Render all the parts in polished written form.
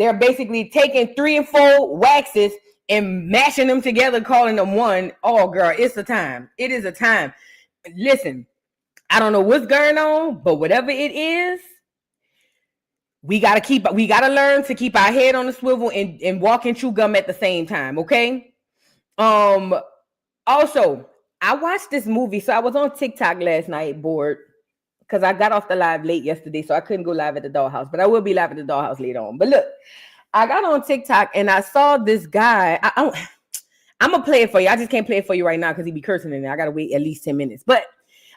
they're basically taking 3 and 4 waxes and mashing them together, calling them one. Oh, girl, it's a time. It is a time. Listen, I don't know what's going on, but whatever it is, we gotta learn to keep our head on the swivel and walk and chew gum at the same time, okay? Also, I watched this movie. So I was on TikTok last night, bored, because I got off the live late yesterday, so I couldn't go live at the dollhouse, but I will be live at the dollhouse later on. But look, I got on TikTok and I saw this guy. I'm gonna play it for you. I just can't play it for you right now because he be cursing in there. I gotta wait at least 10 minutes. But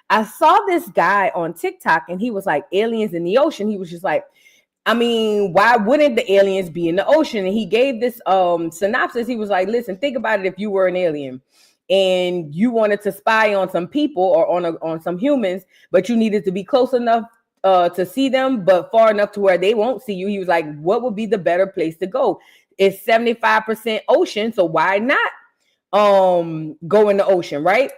I saw this guy on TikTok and he was like, aliens in the ocean. He was just like, I mean, why wouldn't the aliens be in the ocean? And he gave this synopsis. He was like, listen, think about it. If you were an alien and you wanted to spy on some people or on some humans, but you needed to be close enough to see them, but far enough to where they won't see you. He was like, what would be the better place to go? It's 75% ocean, so why not go in the ocean, right?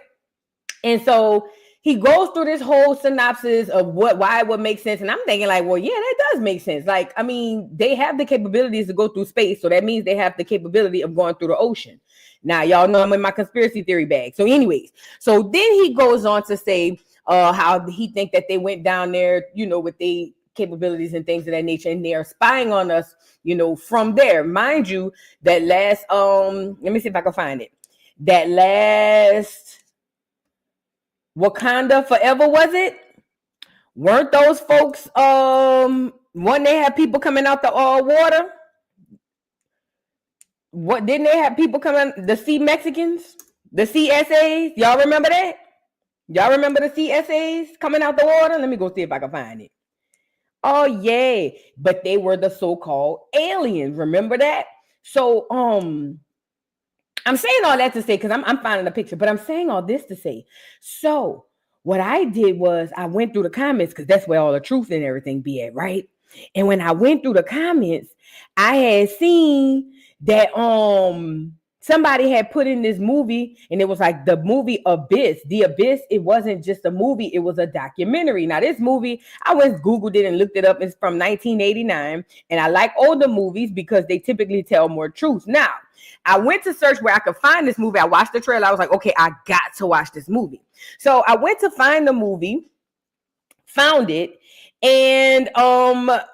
And so he goes through this whole synopsis of why it would make sense. And I'm thinking like, well, yeah, that does make sense. Like, I mean, they have the capabilities to go through space. So that means they have the capability of going through the ocean. Now, y'all know I'm in my conspiracy theory bag. So anyways, so then he goes on to say how he think that they went down there, you know, with the capabilities and things of that nature. And they are spying on us, you know, from there. Mind you, that last, let me see if I can find it. That last Wakanda Forever, was it? Weren't those folks when they had people coming out the water? What didn't they have people coming? The Sea Mexicans, the CSAs. Y'all remember that? Y'all remember the CSAs coming out the water? Let me go see if I can find it. Oh yeah, but they were the so-called aliens. Remember that? So I'm saying all that to say, because I'm finding a picture, but I'm saying all this to say, so what I did was I went through the comments, because that's where all the truth and everything be at, right? And when I went through the comments, I had seen that somebody had put in this movie, and it was like the movie Abyss. The Abyss, it wasn't just a movie, it was a documentary. Now, this movie, I went Googled it and looked it up. It's from 1989, and I like older movies because they typically tell more truth. Now, I went to search where I could find this movie. I watched the trailer. I was like, okay, I got to watch this movie. So I went to find the movie, found it, and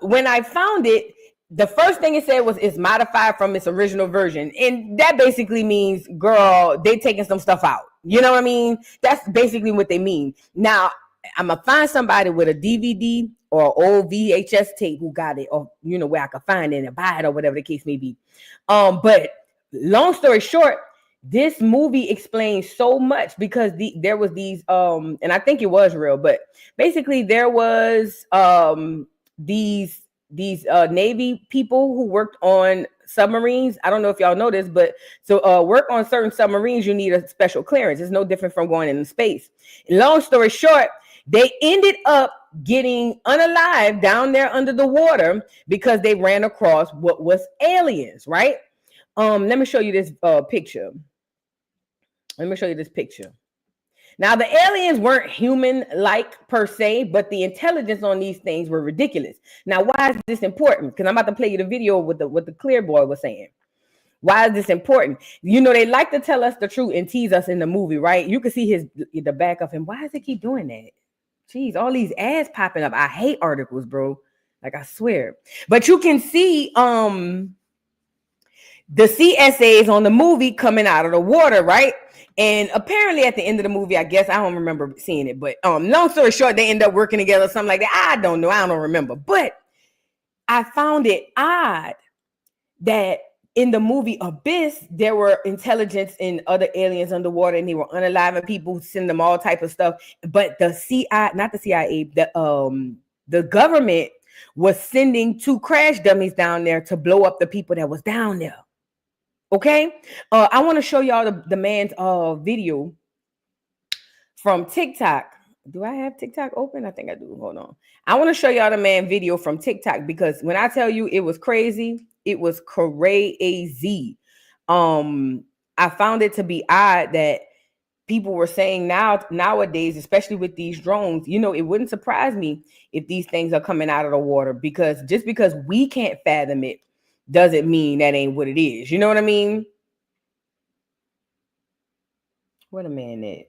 when I found it, the first thing it said was it's modified from its original version. And that basically means, girl, they taking some stuff out. You know what I mean? That's basically what they mean. Now, I'm going to find somebody with a DVD or old VHS tape who got it, or, you know, where I could find it and buy it or whatever the case may be. But long story short, this movie explains so much because there was these, and I think it was real, but basically there was these Navy people who worked on submarines. I don't know if y'all know this, but so work on certain submarines, you need a special clearance. It's no different from going into space. Long story short, they ended up getting unalived down there under the water because they ran across what was aliens, right? Let me show you this picture. Let me show you this picture. Now, the aliens weren't human-like per se, but the intelligence on these things were ridiculous. Now, why is this important? Because I'm about to play you the video with what the clear boy was saying. Why is this important? You know, they like to tell us the truth and tease us in the movie, right? You can see the back of him. Why does it keep doing that? Jeez, all these ads popping up. I hate articles, bro. Like, I swear. But you can see the CSAs on the movie coming out of the water, right? And apparently at the end of the movie, I guess, I don't remember seeing it, but long story short, they end up working together, something like that. I don't know. I don't remember. But I found it odd that in the movie Abyss, there were intelligence and other aliens underwater, and they were unaliving people, sending them all type of stuff. But the CIA, the government was sending 2 crash dummies down there to blow up the people that was down there. Okay, I want to show y'all the man's video from TikTok. Do I have TikTok open? I think I do. Hold on. I want to show y'all the man video from TikTok because when I tell you it was crazy, it was crazy. I found it to be odd that people were saying nowadays, especially with these drones, you know, it wouldn't surprise me if these things are coming out of the water, because just because we can't fathom it doesn't mean that ain't what it is. You know what I mean? What a man at?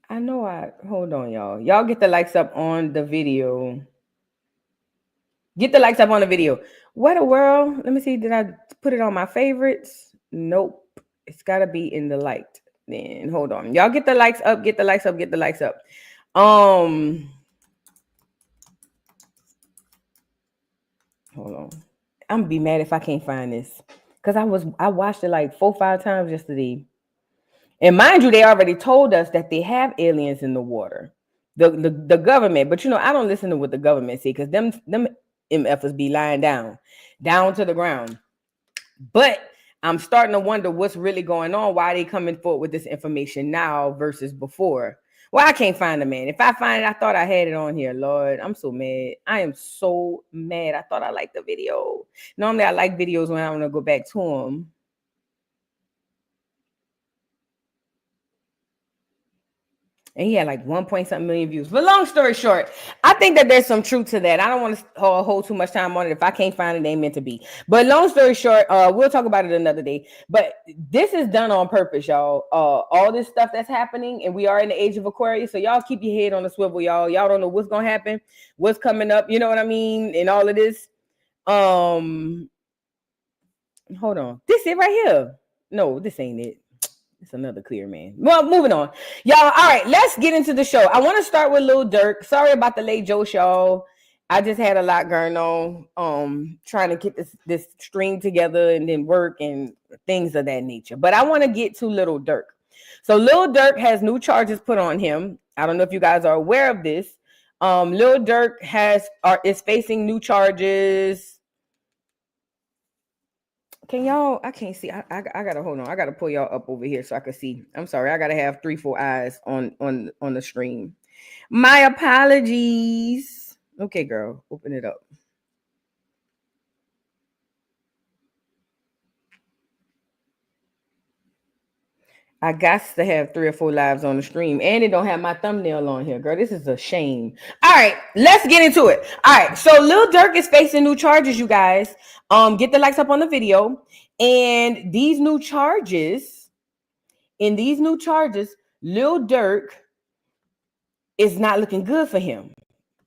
I know hold on, y'all. Y'all get the likes up on the video. Get the likes up on the video. What a world. Let me see. Did I put it on my favorites? Nope. It's gotta be in the liked. Then hold on. Y'all get the likes up, get the likes up, get the likes up. Hold on. I'm gonna be mad if I can't find this. Because I watched it like 4-5 times yesterday. And mind you, they already told us that they have aliens in the water. The government, but I don't listen to what the government say, because them MFers be lying down to the ground. But I'm starting to wonder what's really going on, why they coming forward with this information now versus before. Well, I can't find it, man. If I find it, I thought I had it on here. Lord, I'm so mad. I am so mad. I thought I liked the video. Normally, I like videos when I want to go back to them. And he had like 1-point-something million views. But long story short, I think that there's some truth to that. I don't want to hold too much time on it. If I can't find it, it ain't meant to be. But long story short, we'll talk about it another day. But this is done on purpose, y'all. All this stuff that's happening, and we are in the age of Aquarius. So y'all keep your head on the swivel, y'all. Y'all don't know what's going to happen, what's coming up. You know what I mean? And all of this. Hold on. This it right here. No, this ain't it. It's another clear man. Well, moving on. Y'all, all right, let's get into the show. I want to start with Lil Durk. Sorry about the late Joce, y'all. I just had a lot going on, trying to get this string together and then work and things of that nature. But I want to get to Lil Durk. So Lil Durk has new charges put on him. I don't know if you guys are aware of this. Lil Durk is facing new charges. Can y'all? I can't see. I gotta hold on. I gotta pull y'all up over here so I can see. I'm sorry. I gotta have 3-4 eyes on the stream. My apologies. Okay, girl, open it up. I got to have 3 or 4 lives on the stream, and it don't have my thumbnail on here, girl. This is a shame. All right, let's get into it. All right, so Lil Durk is facing new charges, you guys. Get the likes up on the video. And these new charges, Lil Durk is not looking good for him.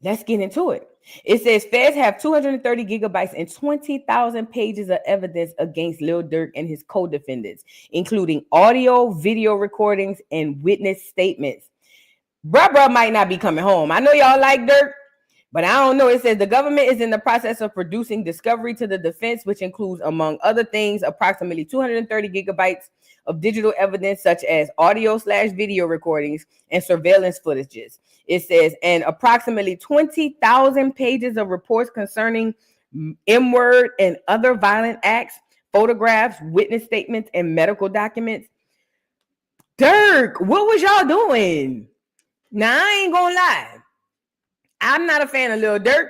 Let's get into it. It says feds have 230 gigabytes and 20,000 pages of evidence against Lil Durk and his co-defendants, including audio, video recordings, and witness statements. Bruh might not be coming home. I know y'all like Durk, but I don't know. It says the government is in the process of producing discovery to the defense, which includes, among other things, approximately 230 gigabytes of digital evidence, such as audio/video recordings and surveillance footages. It says, and approximately 20,000 pages of reports concerning M-word and other violent acts, photographs, witness statements, and medical documents. Durk, what was y'all doing? Now, I ain't gonna lie. I'm not a fan of Lil Durk.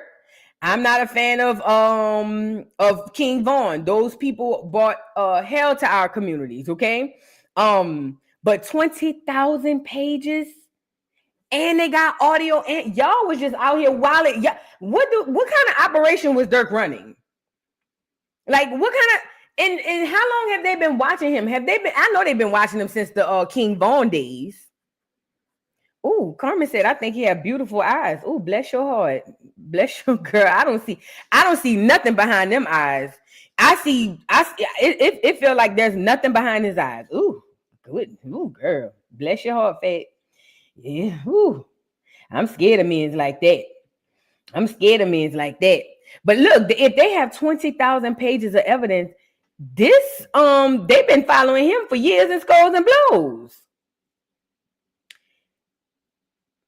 I'm not a fan of King Von. Those people brought hell to our communities, okay? But 20,000 pages, and they got audio, and y'all was just out here wilding. Yeah, what kind of operation was Durk running? Like, what kind of and how long have they been watching him? Have they been? I know they've been watching him since the King Von days. Oh, Carmen said, I think he had beautiful eyes. Oh, bless your heart. Bless your girl. I don't see nothing behind them eyes. It feel like there's nothing behind his eyes. Ooh, good. Ooh, girl. Bless your heart, Fat. Yeah. Ooh. I'm scared of men like that. But look, if they have 20,000 pages of evidence, they've been following him for years in skulls and blows.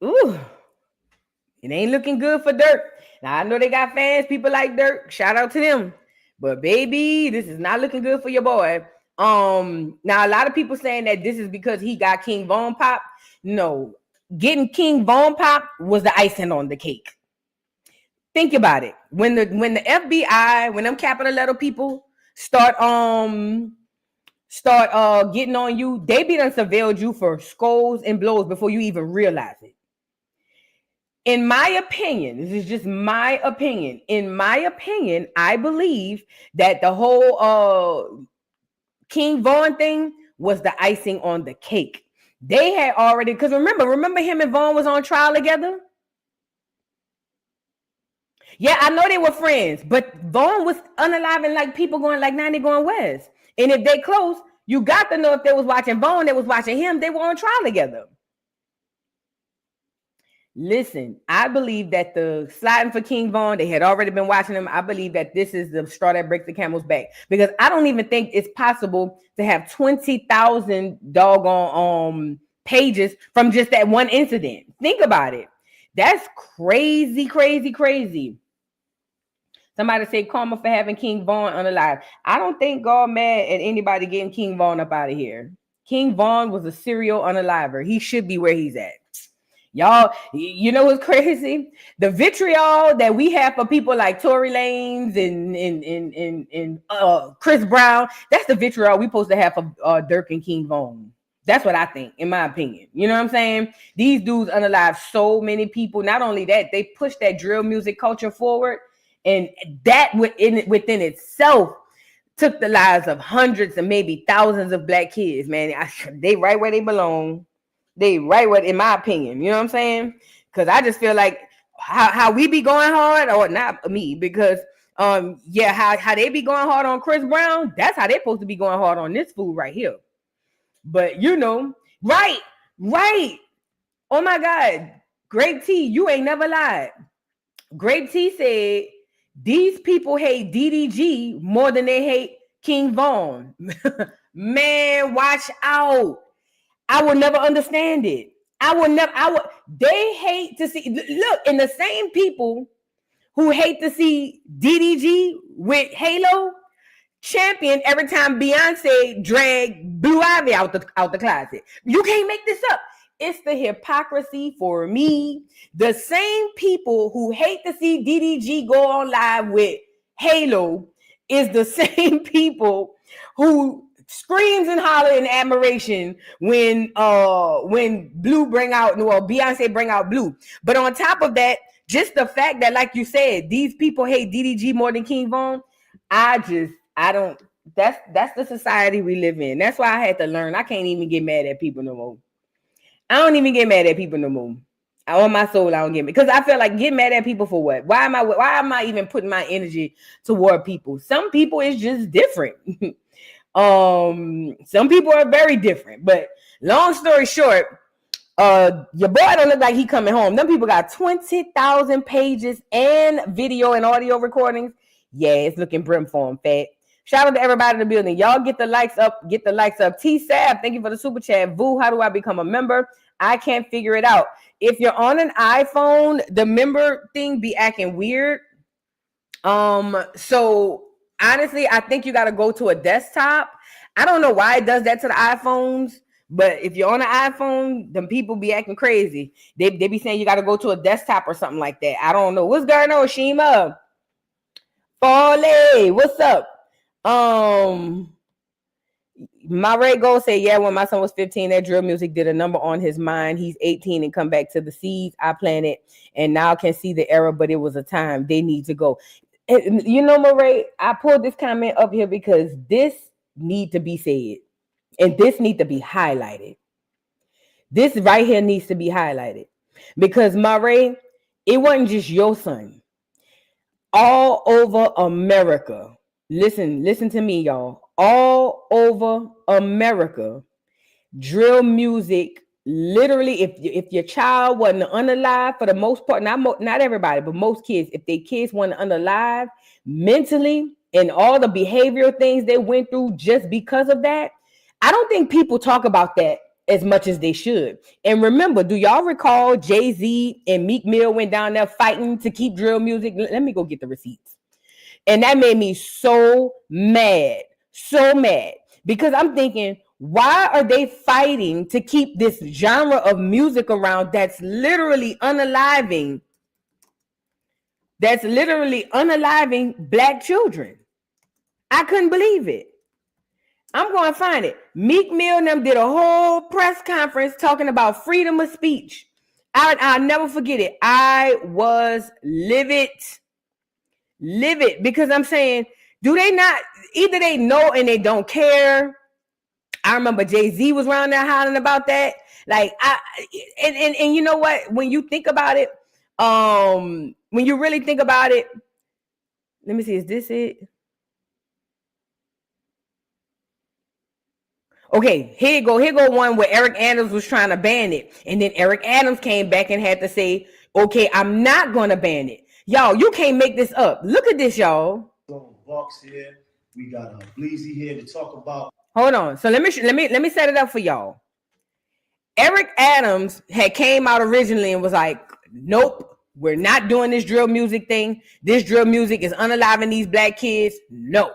Ooh, it ain't looking good for Durk. Now, I know they got fans, people like Durk. Shout out to them. But baby, this is not looking good for your boy. Now a lot of people saying that this is because he got King Von Pop. No, getting King Von Pop was the icing on the cake. Think about it. When the FBI, when them capital letter people start getting on you, they be done surveilled you for skulls and blows before you even realize it. In my opinion, this is just my opinion. In my opinion, I believe that the whole King Von thing was the icing on the cake. They had already, because remember him and Vaughn was on trial together? Yeah, I know they were friends, but Vaughn was unaliving like people going like 90 going west. And if they close, you got to know if they was watching Vaughn, they was watching him, they were on trial together. Listen, I believe that the sliding for King Von, they had already been watching him. I believe that this is the straw that breaks the camel's back, because I don't even think it's possible to have 20,000 doggone pages from just that one incident. Think about it. That's crazy, crazy, crazy. Somebody say karma for having King Von unalive. I don't think God mad at anybody getting King Von up out of here. King Von was a serial unaliver. He should be where he's at. Y'all, you know what's crazy? The vitriol that we have for people like Tory Lanez and Chris Brown, that's the vitriol we supposed to have for Durk and King Von. That's what I think, in my opinion. You know what I'm saying? These dudes unalive so many people. Not only that, they push that drill music culture forward, and that within itself took the lives of hundreds and maybe thousands of black kids, man. They right where they belong. They right where, in my opinion, you know what I'm saying? Because I just feel like how we be going hard, or not me, because yeah, how they be going hard on Chris Brown, that's how they supposed to be going hard on this fool right here. But you know, right. Oh my God, Grape T, you ain't never lied. Grape T said these people hate DDG more than they hate King Von. Man, watch out. I will never understand it. They hate to see, look, and the same people who hate to see DDG with Halo champion every time Beyonce drag Blue Ivy out the closet. You can't make this up. It's the hypocrisy for me. The same people who hate to see DDG go on live with Halo is the same people who screams and holler in admiration when Blue bring out, well, Beyonce bring out Blue. But on top of that, just the fact that, like you said, these people hate DDG more than King Von, I don't, that's the society we live in. That's why I had to learn. I can't even get mad at people no more. I don't even get mad at people no more. On my soul, I don't get mad, because I feel like get mad at people for what? Why am I even putting my energy toward people? Some people is just different. Some people are very different, but long story short, your boy don't look like he coming home. Them people got 20,000 pages and video and audio recordings. Yeah, it's looking brim for him, fat. Shout out to everybody in the building. Y'all get the likes up. T-Sab, thank you for the super chat. Vu, how do I become a member? I can't figure it out. If you're on an iPhone, the member thing be acting weird. So honestly, I think you got to go to a desktop. I don't know why it does that to the iPhones, but if you're on an iPhone, them people be acting crazy. They be saying you got to go to a desktop or something like that. I don't know. What's going on, Shima? Farley, what's up? My Ray Gold say, yeah, when my son was 15, that drill music did a number on his mind. He's 18 and come back to the seeds I planted, and now can see the error, but it was a time they need to go. And, you know, Murray, I pulled this comment up here because this need to be said, and this need to be highlighted. This right here needs to be highlighted, because Murray, it wasn't just your son. All over America, listen to me, y'all. All over America, drill music, literally, if your child wasn't unalive, for the most part, not everybody, but most kids, if their kids weren't unalive mentally and all the behavioral things they went through just because of that, I don't think people talk about that as much as they should. And remember, do y'all recall Jay-Z and Meek Mill went down there fighting to keep drill music? Let me go get the receipts. And that made me so mad, because I'm thinking, why are they fighting to keep this genre of music around that's literally unaliving black children? I couldn't believe it. I'm going to find it. Meek Mill and them did a whole press conference talking about freedom of speech. I'll never forget it. I was livid because I'm saying, do they not? Either they know and they don't care. I remember Jay-Z was around there hollering about that. Like and you know what? When you think about it, when you really think about it, let me see, is this it? Okay, here go one where Eric Adams was trying to ban it. And then Eric Adams came back and had to say, okay, I'm not gonna ban it. Y'all, you can't make this up. Look at this, y'all. Bucks here. We got Bleezy here to talk about. Hold on. So let me set it up for y'all. Eric Adams had came out originally and was like, nope, we're not doing this drill music thing. This drill music is unaliving these black kids. No.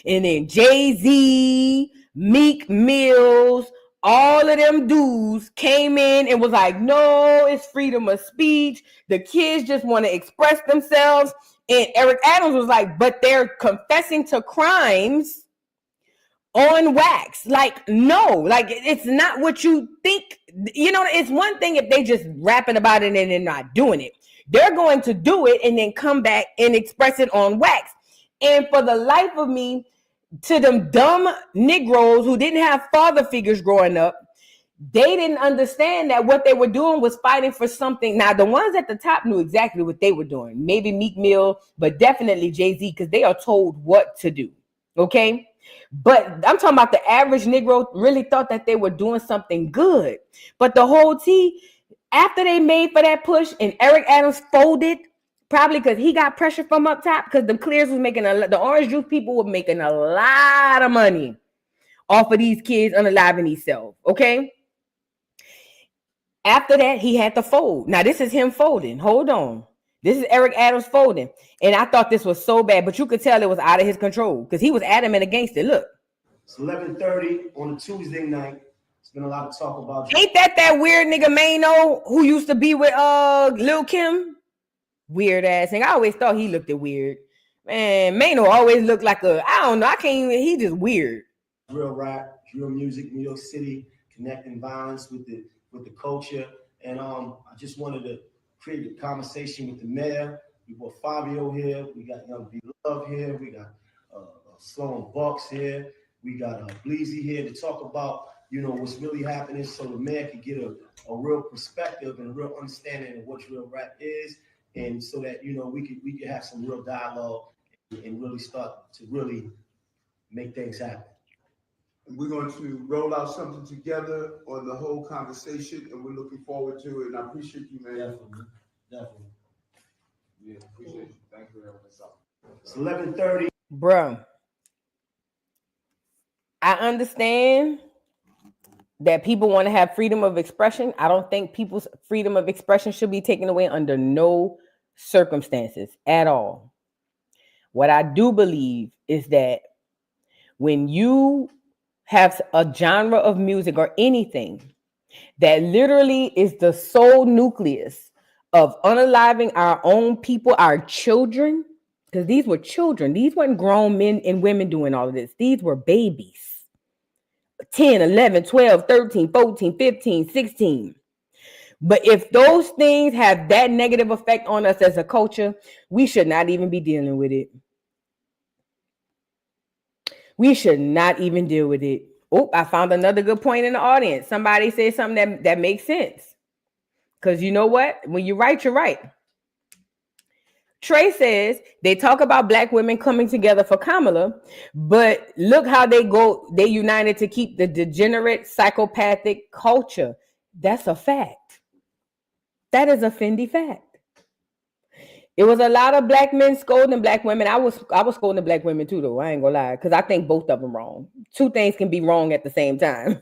And then Jay-Z, Meek Mills, all of them dudes came in and was like, no, it's freedom of speech. The kids just want to express themselves. And Eric Adams was like, but they're confessing to crimes on wax. Like, no, like it's not what you think. You know, it's one thing if they just rapping about it and they're not doing it. They're going to do it and then come back and express it on wax. And for the life of me, to them dumb Negroes who didn't have father figures growing up, they didn't understand that what they were doing was fighting for something. Now, the ones at the top knew exactly what they were doing. Maybe Meek Mill, but definitely Jay-Z, because they are told what to do. Okay? But I'm talking about the average Negro really thought that they were doing something good. But the whole T, after they made for that push and Eric Adams folded, probably because he got pressure from up top, because the Clears was making the orange juice people were making a lot of money off of these kids unaliving themselves. Okay. After that, he had to fold. Now, this is him folding. Hold on. This is Eric Adams folding. And I thought this was so bad, but you could tell it was out of his control because he was adamant against it. Look. It's 11:30 on a Tuesday night. It's been a lot of talk about. Ain't that weird nigga Mano who used to be with Lil Kim? Weird ass thing. I always thought he looked weird. Man, Mano always looked like I don't know. I can't even, he just weird. Real rap, real music, New York City, connecting violence with the culture. And I just wanted to create a conversation with the mayor. We got Fabio here. We got Young B Love here. We got Sloan Bucks here. We got Bleezy here to talk about, you know, what's really happening so the mayor can get a real perspective and a real understanding of what real rap is. And so that, you know, we could have some real dialogue and really start to really make things happen. And we're going to roll out something together on the whole conversation, and we're looking forward to it. And I appreciate you, man. Definitely. Yeah, appreciate you. Thank you for having us out. It's 11:30. Bruh, I understand that people want to have freedom of expression. I don't think people's freedom of expression should be taken away under no circumstances at all. What I do believe is that when you have a genre of music or anything that literally is the sole nucleus of unaliving our own people, our children, because these were children. These weren't grown men and women doing all of this. These were babies. 10, 11, 12, 13, 14, 15, 16. But if those things have that negative effect on us as a culture, we should not even be dealing with it. We should not even deal with it. Oh, I found another good point in the audience. Somebody said something that makes sense. Because you know what? When you're right, you're right. Trey says they talk about black women coming together for Kamala, but look how they united to keep the degenerate, psychopathic culture. That's a fact. That is a Fendi fact. It was a lot of black men scolding black women. I was scolding black women too, though. I ain't gonna lie, because I think both of them wrong. Two things can be wrong at the same time.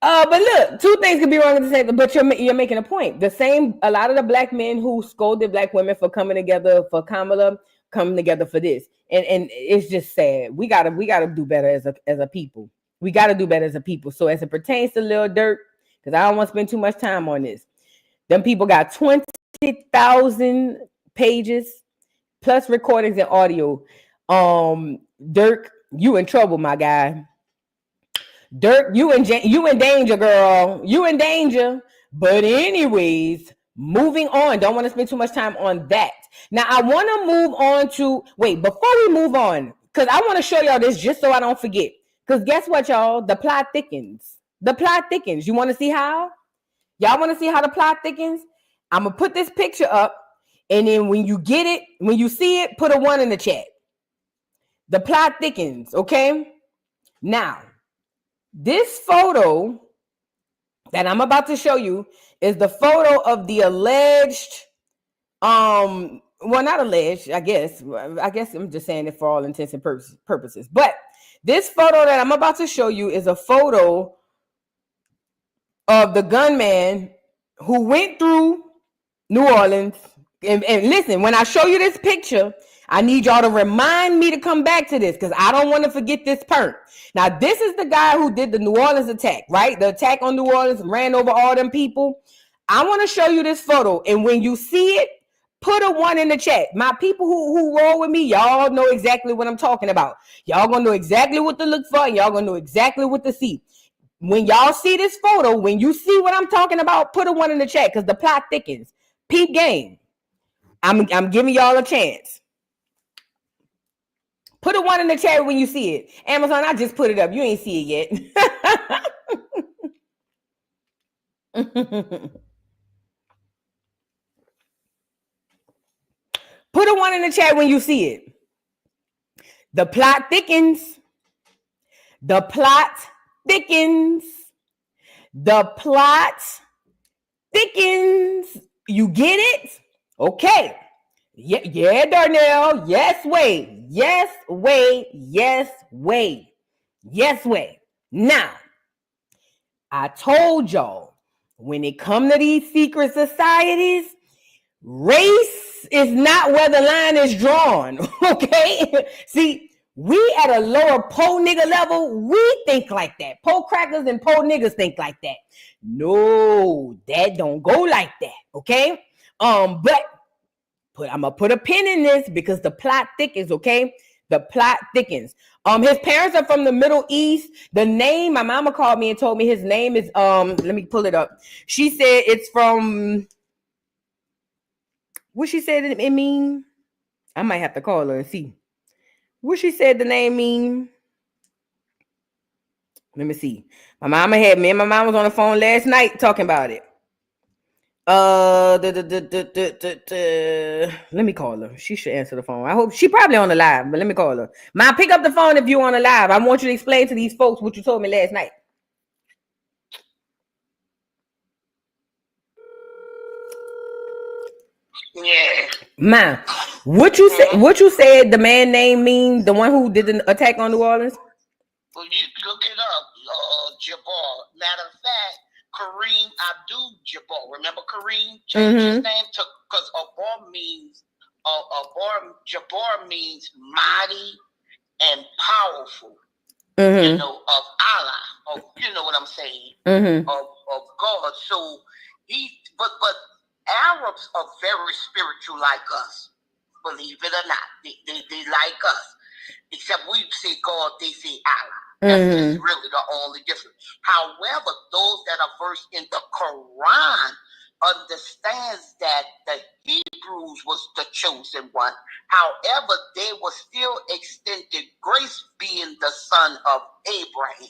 But look, two things can be wrong at the same time. But you're making a point. A lot of the black men who scolded black women for coming together for Kamala come together for this, and it's just sad. We gotta do better as a people. We gotta do better as a people. So as it pertains to Lil Durk, because I don't want to spend too much time on this. Them people got 20,000 pages plus recordings and audio. Durk, you in trouble, my guy. Durk, you in danger, girl. You in danger. But anyways, moving on. Don't want to spend too much time on that. Now I want to move on to before we move on, because I want to show y'all this just so I don't forget. Because guess what, y'all? The plot thickens. The plot thickens. You want to see how? Y'all want to see how the plot thickens? I'm gonna put this picture up, and then when you get it, when you see it, put a 1 in the chat. The plot thickens, okay? Now, this photo that I'm about to show you is the photo of the alleged, well, not alleged, I guess I'm just saying it for all intents and purposes. But this photo that I'm about to show you is a photo of the gunman who went through New Orleans. And listen, when I show you this picture, I need y'all to remind me to come back to this because I don't want to forget this part. Now, this is the guy who did the New Orleans attack, right? The attack on New Orleans, ran over all them people. I want to show you this photo. And when you see it, put a 1 in the chat. My people who roll with me, y'all know exactly what I'm talking about. Y'all going to know exactly what to look for, and y'all going to know exactly what to see. When y'all see this photo, when you see what I'm talking about, put a 1 in the chat because the plot thickens. Peep game. I'm giving y'all a chance. Put a 1 in the chat when you see it. Amazon, I just put it up. You ain't see it yet. Put a 1 in the chat when you see it. The plot thickens. The plot thickens. The plot thickens. You get it? Okay. Yeah, Darnell. Yes, way. Yes, way. Yes, way. Yes, way. Now, I told y'all, when it comes to these secret societies, race is not where the line is drawn, okay? See, we at a lower po nigga level, we think like that. Po crackers and po niggas think like that. No, that don't go like that, okay? But I'm gonna put a pin in this because the plot thickens, okay? The plot thickens. His parents are from the Middle East. The name, my mama called me and told me his name is, let me pull it up. She said it's from, what she said it mean? I might have to call her and see. What she said the name mean? Let me see. My mama had me and my mom was on the phone last night talking about it. Let me call her. She should answer the phone. I hope she probably on the live, but let me call her. Ma, pick up the phone if you're on the live. I want you to explain to these folks what you told me last night. Yeah. Ma, what you said the man name mean, the one who did the attack on New Orleans? Well, you look it up, Jabbar. Matter of fact, Kareem Abdul-Jabbar. Remember Kareem changed his name to because Jabbar means mighty and powerful. You know, of Allah, you know what I'm saying, of God. So but Arabs are very spiritual like us, believe it or not. They like us. Except we say God, they say Allah. That's just really the only difference. However, those that are versed in the Quran understands that the Hebrews was the chosen one. However, they were still extended grace being the son of Abraham.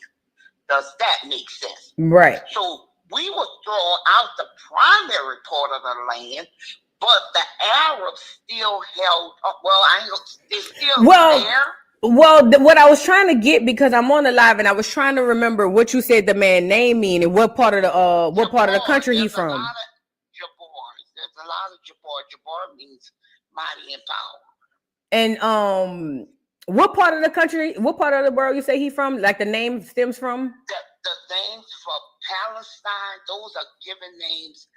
Does that make sense? Right. So we were thrown out the primary part of the land, but the Arabs still held up. Well, they're still there. Well, what I was trying to get, because I'm on the live and I was trying to remember what you said the man name mean and what part of the country he from. There's a lot of Jabbar. Jabbar means mighty and power. And what part of the country, what part of the world you say he from? Like the name stems from? The names for Palestine, those are given names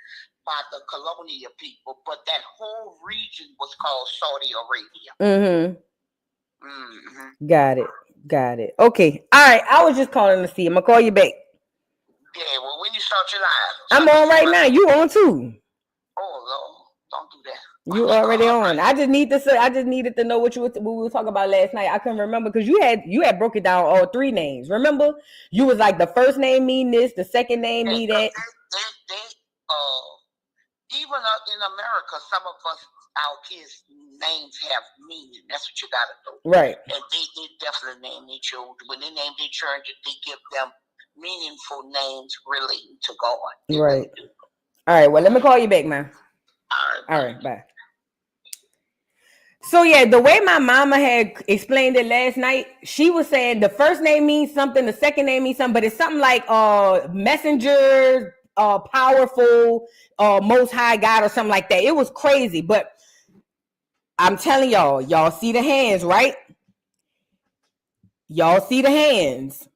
by the colonial people, but that whole region was called Saudi Arabia. Got it. Okay. All right. I was just calling to see. I'm gonna call you back. Yeah, well, when you start your live. I'm on right now. You on too. Oh, Lord. Don't do that. You already on. I just needed to know what we were talking about last night. I couldn't remember because you had broke it down all three names. Remember? You was like the first name mean this, the second name mean that. Even in America, some of us, our kids' names have meaning. That's what you gotta know. Right. And they definitely name their children. When they name their children, they give them meaningful names relating to God. They right. Really all right. Well, let me call you back, man. All right. Bye. So yeah, the way my mama had explained it last night, she was saying the first name means something, the second name means something, but it's something like messenger, powerful, most high God or something like that. It was crazy, but I'm telling y'all see the hands, right? Y'all see the hands.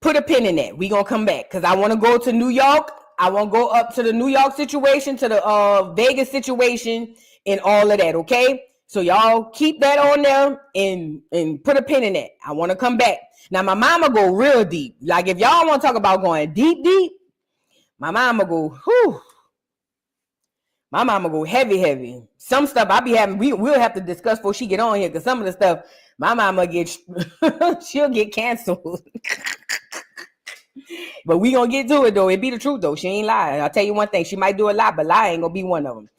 Put a pin in that. We gonna come back because I want to go to New York. I want to go up to the New York situation, to the Vegas situation, and all of that. Okay. So y'all keep that on there and put a pin in it. I want to come back. Now my mama go real deep. Like if y'all want to talk about going deep, my mama go, whew. My mama go heavy. Some stuff I be having, we'll have to discuss before she get on here because some of the stuff my mama she'll get canceled. But we gonna get to it though. It be the truth though. She ain't lying. I'll tell you one thing. She might do a lot, but lie ain't gonna be one of them.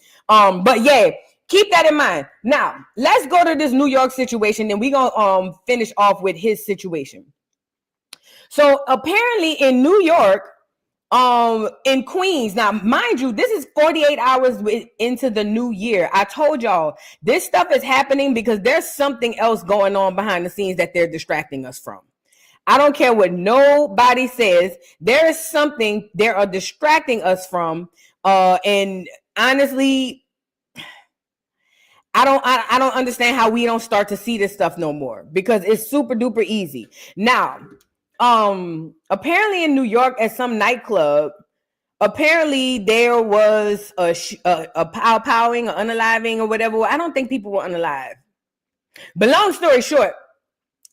But yeah. Keep that in mind. Now, let's go to this New York situation, and we're going to finish off with his situation. So, apparently in New York, in Queens, now, mind you, this is 48 hours into the new year. I told y'all, this stuff is happening because there's something else going on behind the scenes that they're distracting us from. I don't care what nobody says. There is something they are distracting us from. And honestly, I don't understand how we don't start to see this stuff no more because it's super duper easy. Now, apparently in New York at some nightclub, apparently there was a powwowing or unaliving or whatever. I don't think people were unalive. But long story short,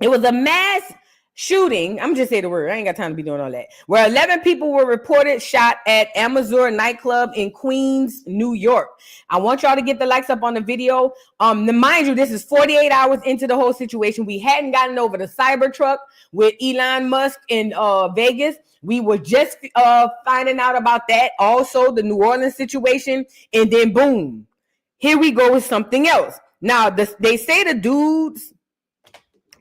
it was a mass shooting. I'm just saying the word. I ain't got time to be doing all that. Where 11 people were reported shot at Amazon nightclub in Queens, New York. I want y'all to get the likes up on the video. Mind you, this is 48 hours into the whole situation. We hadn't gotten over the Cybertruck with Elon Musk in Vegas. We were just finding out about that. Also, the New Orleans situation. And then boom, here we go with something else. Now, they say the dudes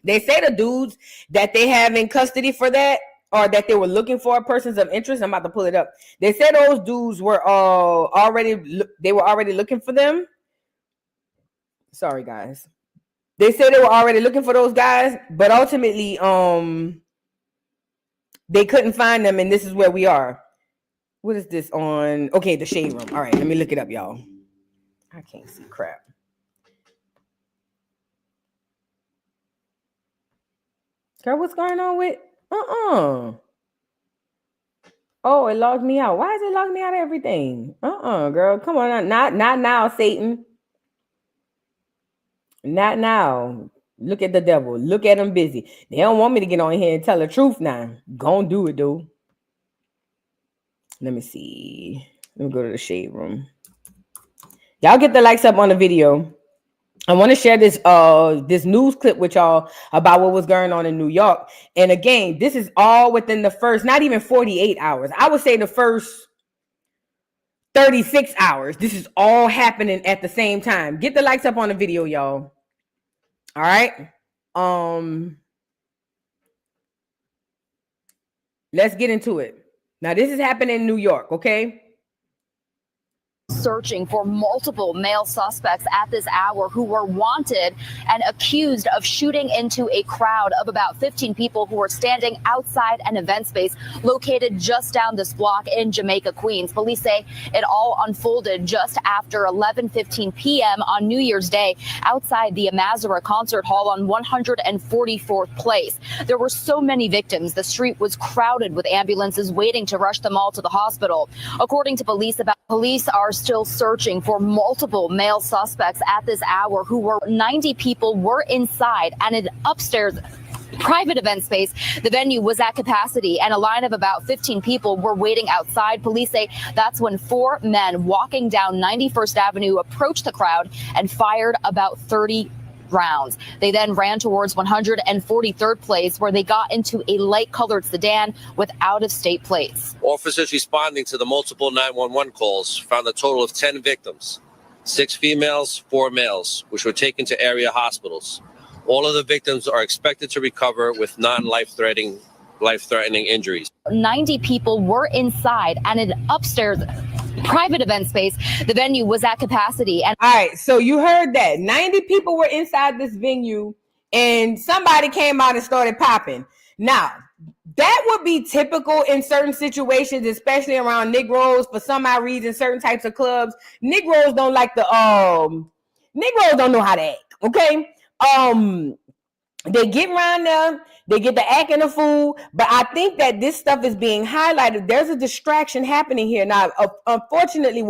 that they have in custody for that, or that they were looking for persons of interest. I'm about to pull it up. They said those dudes were already looking for them. Sorry, guys. They said they were already looking for those guys, but ultimately, they couldn't find them, and this is where we are. What is this on? Okay, the Shade Room. All right, let me look it up, y'all. I can't see crap. Girl, what's going on with? Oh, it logged me out. Why is it logging me out of everything? Girl, come on. Not now, Satan. Not now. Look at the devil. Look at him busy. They don't want me to get on here and tell the truth now. Gonna do it, though. Let me see. Let me go to the Shade Room. Y'all get the likes up on the video. I want to share this news clip with y'all about what was going on in New York. And again, this is all within the first, not even 48 hours. I would say the first 36 hours. This is all happening at the same time. Get the likes up on the video, y'all. All right. Let's get into it. Now, this is happening in New York, okay? Searching for multiple male suspects at this hour who were wanted and accused of shooting into a crowd of about 15 people who were standing outside an event space located just down this block in Jamaica, Queens. Police say it all unfolded just after 11:15 p.m. on New Year's Day outside the Amazura Concert Hall on 144th Place. There were so many victims. The street was crowded with ambulances waiting to rush them all to the hospital. According to police are still searching for multiple male suspects at this hour 90 people were inside and an upstairs private event space. The venue was at capacity and a line of about 15 people were waiting outside. Police say that's when 4 men walking down 91st Avenue approached the crowd and fired about 30 rounds. They then ran towards 143rd Place, where they got into a light-colored sedan with out-of-state plates. Officers responding to the multiple 911 calls found a total of 10 victims, 6 females, 4 males, which were taken to area hospitals. All of the victims are expected to recover with non-life-threatening injuries. 90 people were inside and an upstairs private event space. The venue was at capacity. And all right, so you heard that 90 people were inside this venue and somebody came out and started popping. Now, that would be typical in certain situations, especially around Negroes. For some odd reason, certain types of clubs, Negroes don't like Negroes don't know how to act, okay? They get around there, they get to acting a fool, but I think that this stuff is being highlighted. There's a distraction happening here. Now, fortunately,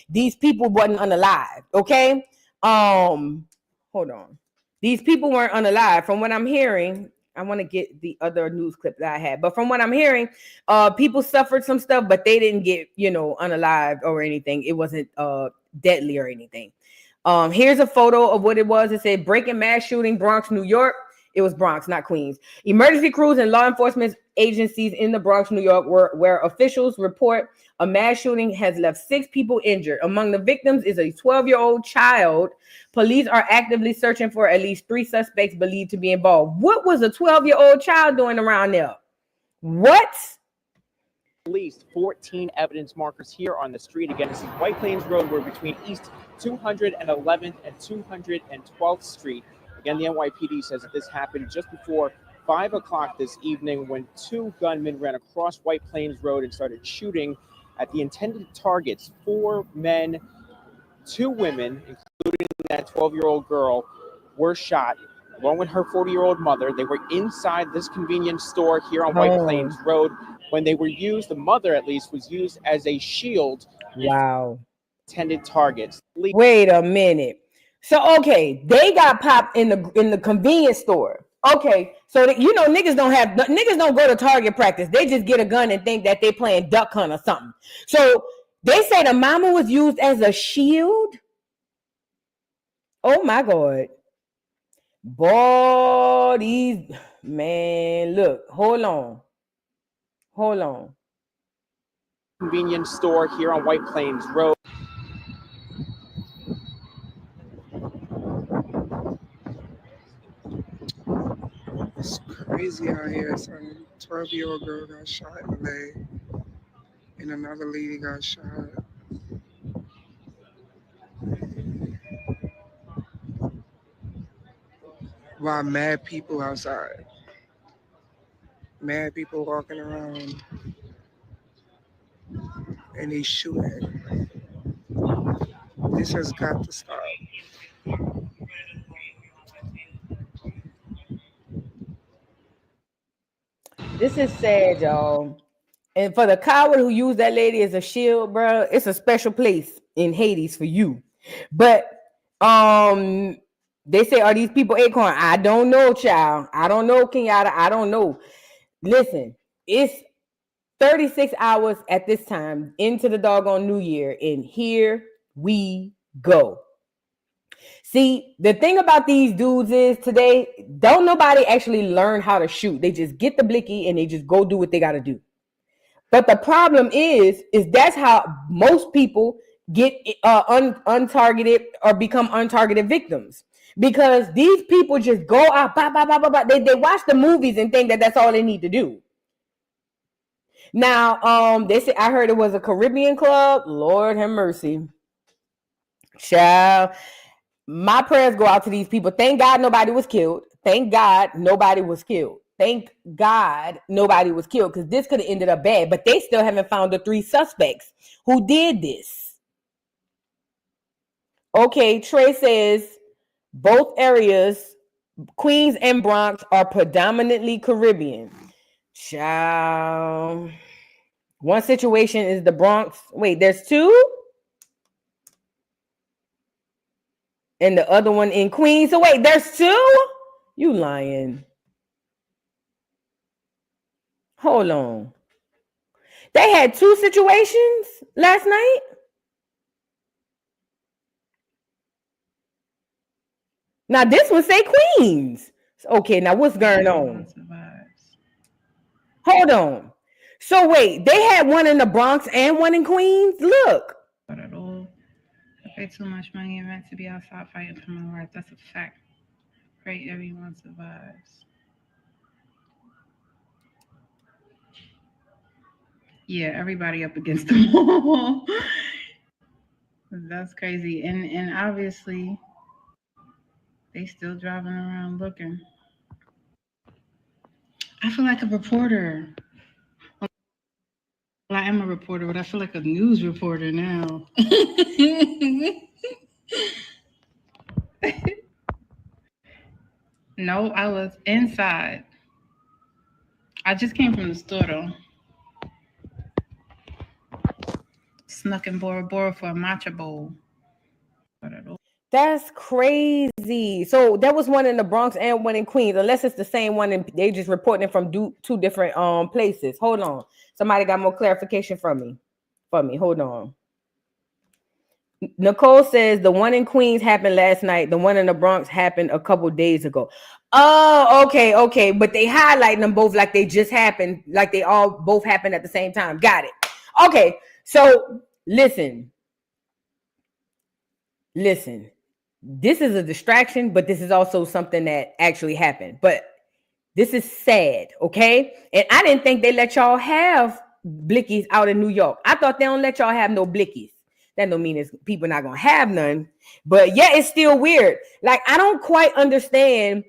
these people wasn't unalive, okay? Hold on. These people weren't unalive. From what I'm hearing, I want to get the other news clip that I had, but from what I'm hearing, people suffered some stuff, but they didn't get, unalive or anything. It wasn't deadly or anything. Here's a photo of what it was. It said breaking mass shooting, Bronx, New York. It was Bronx, not Queens. Emergency crews and law enforcement agencies in the Bronx, New York, where officials report a mass shooting has left 6 people injured. Among the victims is a 12-year-old child. Police are actively searching for at least 3 suspects believed to be involved. What was a 12-year-old child doing around there? What? At least 14 evidence markers here on the street. Again, this is White Plains Road. We're between East 211th and 212th Street. Again, the NYPD says that this happened just before 5 o'clock this evening when 2 gunmen ran across White Plains Road and started shooting at the intended targets. 4 men, 2 women, including that 12-year-old girl, were shot, along with her 40-year-old mother. They were inside this convenience store here on White Plains Road. When they were used, the mother at least was used as a shield. Wow. Intended targets. Wait a minute. So okay, they got popped in the convenience store. Okay, so niggas don't go to target practice. They just get a gun and think that they playing duck hunt or something. So they say the mama was used as a shield. Oh my God. Boy, look, hold on. Convenience store here on White Plains Road. It's crazy out here. Some 12-year-old girl got shot in the leg, and another lady got shot. While mad people outside. Mad people walking around, and they shooting. This has got to stop. This is sad, y'all. And for the coward who used that lady as a shield, bro, it's a special place in Hades for you. But they say, are these people Acorn? I don't know, child. I don't know, Kenyatta. I don't know. Listen, it's 36 hours at this time into the doggone new year, and here we go. See, the thing about these dudes is today, don't nobody actually learn how to shoot. They just get the blicky and they just go do what they got to do. But the problem is that's how most people get untargeted or become untargeted victims. Because these people just go out, they watch the movies and think that that's all they need to do. Now, they say, I heard it was a Caribbean club. Lord have mercy. Child, my prayers go out to these people. Thank God nobody was killed. Thank God nobody was killed. Thank God nobody was killed, because this could have ended up bad. But they still haven't found the 3 suspects who did this. Okay, Trey says both areas, Queens and Bronx, are predominantly Caribbean. Child. One situation is the Bronx. Wait, there's 2? And the other one in Queens. So wait, there's 2? You lying. Hold on. They had 2 situations last night. Now this one say Queens. Okay, now what's going on? Hold on. So wait, they had one in the Bronx and one in Queens? Look. Not at all. I pay too much money and rent to be outside fighting for my life. That's a fact. Pray everyone survives. Yeah, everybody up against the wall. That's crazy. And obviously, they still driving around looking. I feel like a reporter. Well, I am a reporter, but I feel like a news reporter now. No, I was inside. I just came from the store though. Snuck in Bora Bora for a matcha bowl. That's crazy. So there was one in the Bronx and one in Queens, unless it's the same one and they just reporting it from 2 different places. Hold on. Somebody got more clarification from me. Hold on. Nicole says the one in Queens happened last night. The one in the Bronx happened a couple days ago. Oh, okay. But they highlighting them both like they just happened, like they all both happened at the same time. Got it. Okay. So listen. This is a distraction, but this is also something that actually happened. But this is sad, okay? And I didn't think they let y'all have blickies out in New York. I thought they don't let y'all have no blickies. That don't mean it's people not gonna have none. But yeah, it's still weird. Like, I don't quite understand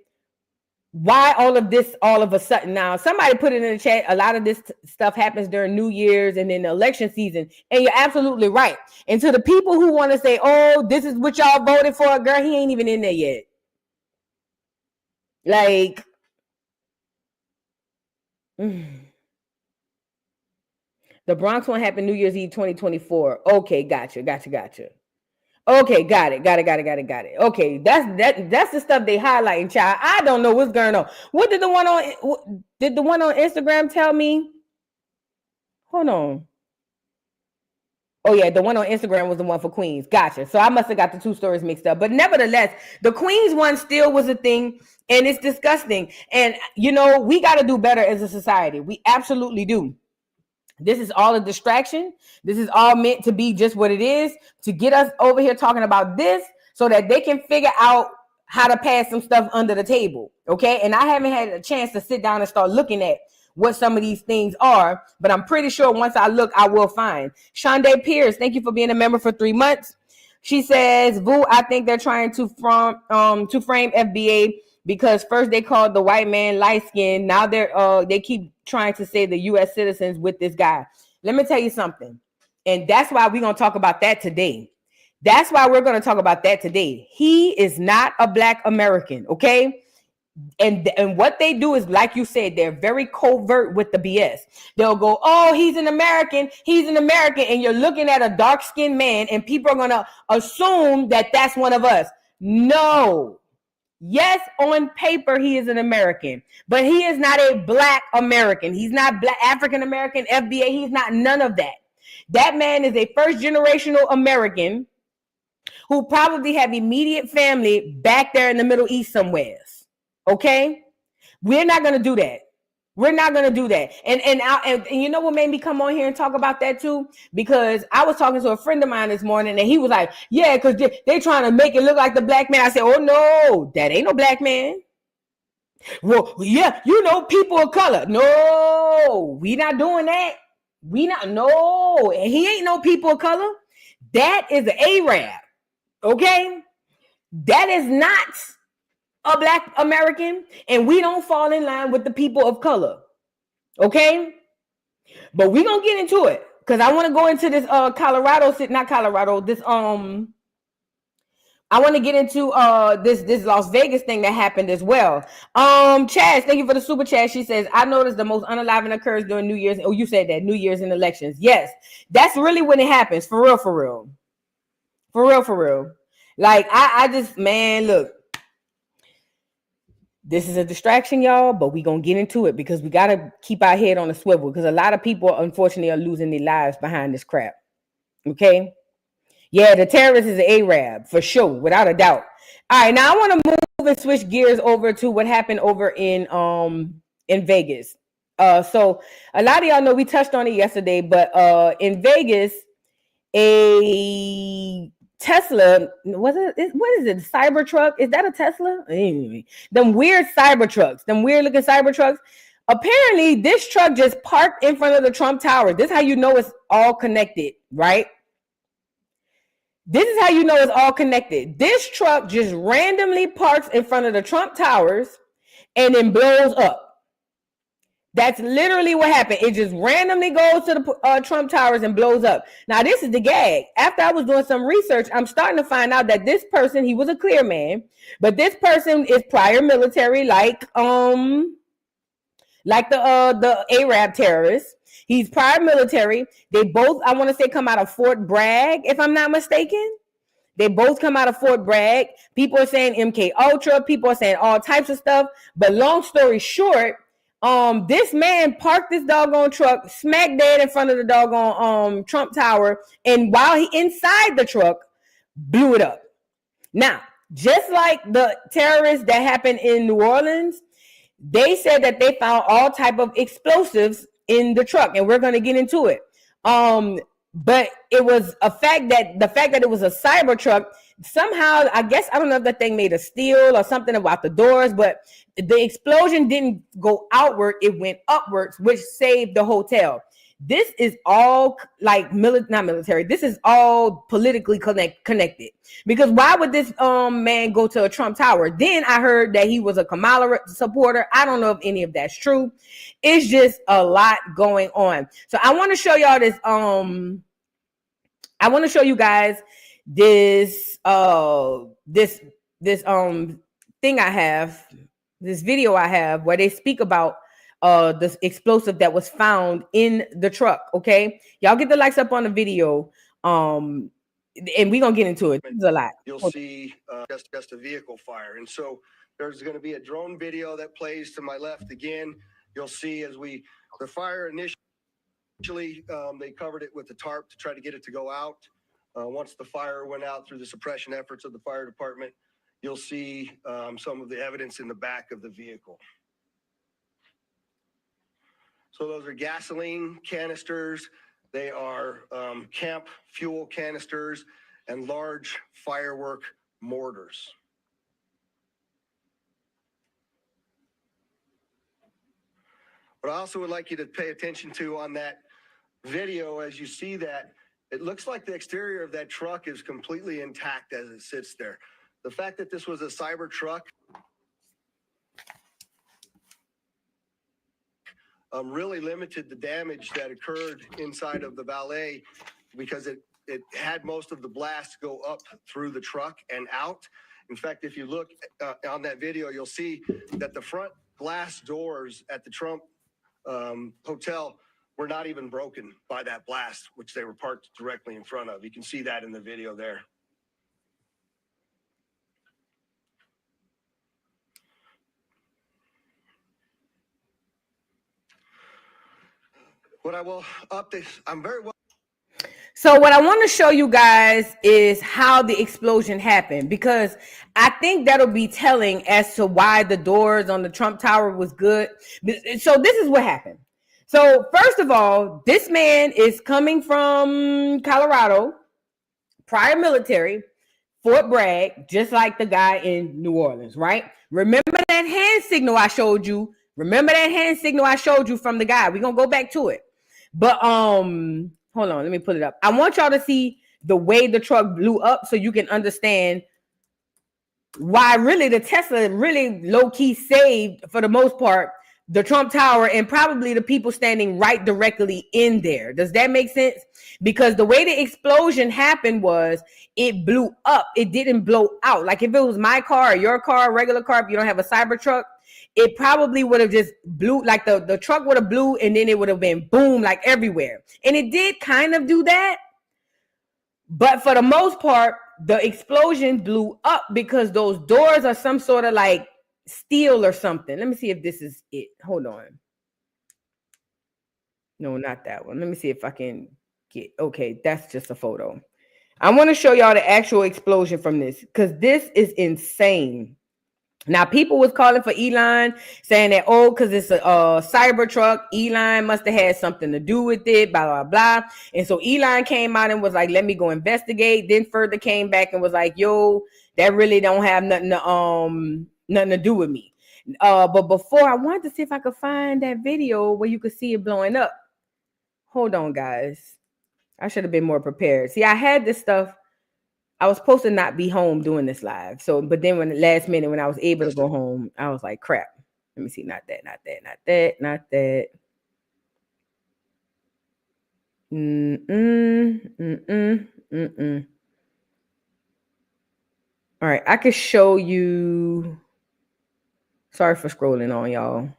why all of this all of a sudden now. Somebody put it in the chat. A lot of this stuff happens during New Year's and in the election season. And you're absolutely right. And to the people who want to say, oh, this is what y'all voted for, girl, he ain't even in there yet. Like, the Bronx one happened New Year's Eve 2024. Okay, gotcha. Okay, got it. Okay, that's the stuff they highlighting, child. I don't know what's going on. What did the one on Instagram tell me? Hold on. Oh yeah, the one on Instagram was the one for Queens. Gotcha. So I must have got the 2 stories mixed up. But nevertheless, the Queens one still was a thing, and it's disgusting. And you know, we got to do better as a society. We absolutely do. This is all a distraction. This is all meant to be just what it is, to get us over here talking about this so that they can figure out how to pass some stuff under the table. Okay. And I haven't had a chance to sit down and start looking at what some of these things are, but I'm pretty sure once I look, I will find. Shonda Pierce, thank you for being a member for 3 months. She says, Boo, I think they're trying to frame FBA because first they called the white man light skin. Now they keep trying to say the U.S. citizens with this guy. Let me tell you something. And that's why we're going to talk about that today. He is not a Black American, okay? And what they do is, like you said, they're very covert with the BS. They'll go, oh, he's an American. And you're looking at a dark-skinned man and people are going to assume that that's one of us. No. Yes, on paper, he is an American, but he is not a Black American. He's not Black African American, FBA. He's not none of that. That man is a first generational American who probably have immediate family back there in the Middle East somewhere. Okay? We're not going to do that. And you know what made me come on here and talk about that too? Because I was talking to a friend of mine this morning and he was like, yeah, because they trying to make it look like the Black man. I said, oh no, that ain't no Black man. Well, yeah, you know, people of color. No, we not doing that. No, and he ain't no people of color. That is an Arab. Okay? That is not a Black American, and we don't fall in line with the people of color. Okay? But we're gonna get into it because I want to go into this I want to get into this Las Vegas thing that happened as well. Chaz, thank you for the super chat. She says, I noticed the most unaliving occurs during New Year's. Oh, you said that, New Year's and elections. Yes, that's really when it happens. For real. Like, I just, man, look. This is a distraction, y'all, but we're going to get into it because we got to keep our head on a swivel because a lot of people, unfortunately, are losing their lives behind this crap. Okay? Yeah, the terrorist is an Arab, for sure, without a doubt. All right, now I want to move and switch gears over to what happened over in Vegas. So a lot of y'all know we touched on it yesterday, but in Vegas, a Tesla, what is it? Cybertruck? Is that a Tesla? Anyway, them weird Cybertrucks, them weird looking Cybertrucks. Apparently, this truck just parked in front of the Trump Tower. This is how you know it's all connected, right? This is how you know it's all connected. This truck just randomly parks in front of the Trump Towers and then blows up. That's literally what happened. It just randomly goes to the Trump Towers and blows up. Now, this is the gag. After I was doing some research, I'm starting to find out that this person, he was a clear man, but this person is prior military, like the Arab terrorists. He's prior military. They both, I want to say, come out of Fort Bragg, if I'm not mistaken. They both come out of Fort Bragg. People are saying MK Ultra. People are saying all types of stuff. But long story short, this man parked this doggone truck smack dead in front of the doggone Trump Tower, and while he inside the truck, blew it up. Now, just like the terrorists that happened in New Orleans, they said that they found all type of explosives in the truck, and we're going to get into it. But it was the fact that it was a cyber truck. Somehow, I guess, I don't know if that thing made of steel or something about the doors, but the explosion didn't go outward. It went upwards, which saved the hotel. This is all like not military. This is all politically connected. Because why would this man go to a Trump Tower? Then I heard that he was a Kamala supporter. I don't know if any of that's true. It's just a lot going on. So I want to show y'all this. I want to show you guys this thing I have, this video I have where they speak about this explosive that was found in the truck. Okay, y'all get the likes up on the video, and we're gonna get into it. This is a lot. You'll see just a vehicle fire, and so there's going to be a drone video that plays to my left again. You'll see as the fire initially they covered it with the tarp to try to get it to go out. Once the fire went out through the suppression efforts of the fire department, you'll see some of the evidence in the back of the vehicle. So those are gasoline canisters. They are camp fuel canisters and large firework mortars. What I also would like you to pay attention to on that video, as you see that, it looks like the exterior of that truck is completely intact as it sits there. The fact that this was a cyber truck really limited the damage that occurred inside of the valet because it had most of the blast go up through the truck and out. In fact, if you look on that video, you'll see that the front glass doors at the Trump hotel were not even broken by that blast, which they were parked directly in front of. You can see that in the video there. What I will update, I'm very well. So what I want to show you guys is how the explosion happened, because I think that'll be telling as to why the doors on the Trump Tower was good. So this is what happened. So first of all, this man is coming from Colorado, prior military, Fort Bragg, just like the guy in New Orleans, right? Remember that hand signal I showed you? Remember that hand signal I showed you from the guy? We're going to go back to it. But hold on, let me pull it up. I want y'all to see the way the truck blew up so you can understand why really the Tesla really low-key saved, for the most part, the Trump Tower and probably the people standing right directly in there. Does that make sense? Because the way the explosion happened was it blew up. It didn't blow out. Like if it was my car or your car, regular car, if you don't have a cyber truck, it probably would have just blew, like the truck would have blew and then it would have been boom, like everywhere. And it did kind of do that. But for the most part, the explosion blew up because those doors are some sort of like steel or something. Let me see if this is it. Hold on. No, not that one. Let me see if I can get, okay, that's just a photo. I want to show y'all the actual explosion from this because this is insane. Now, people was calling for Elon, saying that, oh, because it's a cyber truck, Elon must have had something to do with it, blah, blah, blah. And so Elon came out and was like, let me go investigate. Then further came back and was like, yo, that really don't have nothing to do with me. But before, I wanted to see if I could find that video where you could see it blowing up. Hold on, guys. I should have been more prepared. See, I had this stuff. I was supposed to not be home doing this live. So, but then when the last minute, when I was able to go home, I was like, crap. Let me see. Not that. All right. I could show you. Sorry for scrolling on, y'all.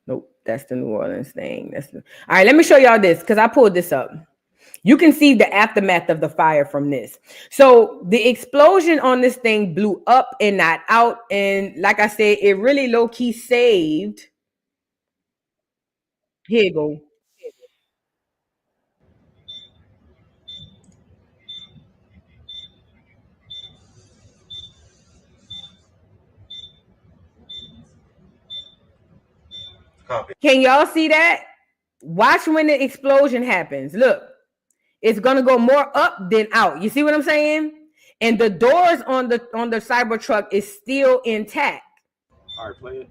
Nope. That's the New Orleans thing. All right. Let me show y'all this because I pulled this up. You can see the aftermath of the fire from this. So the explosion on this thing blew up and not out. And like I said, it really low-key saved. Here you go. Copy. Can y'all see that? Watch when the explosion happens. Look, it's gonna go more up than out. You see what I'm saying? And the doors on the Cybertruck is still intact. All right, play it.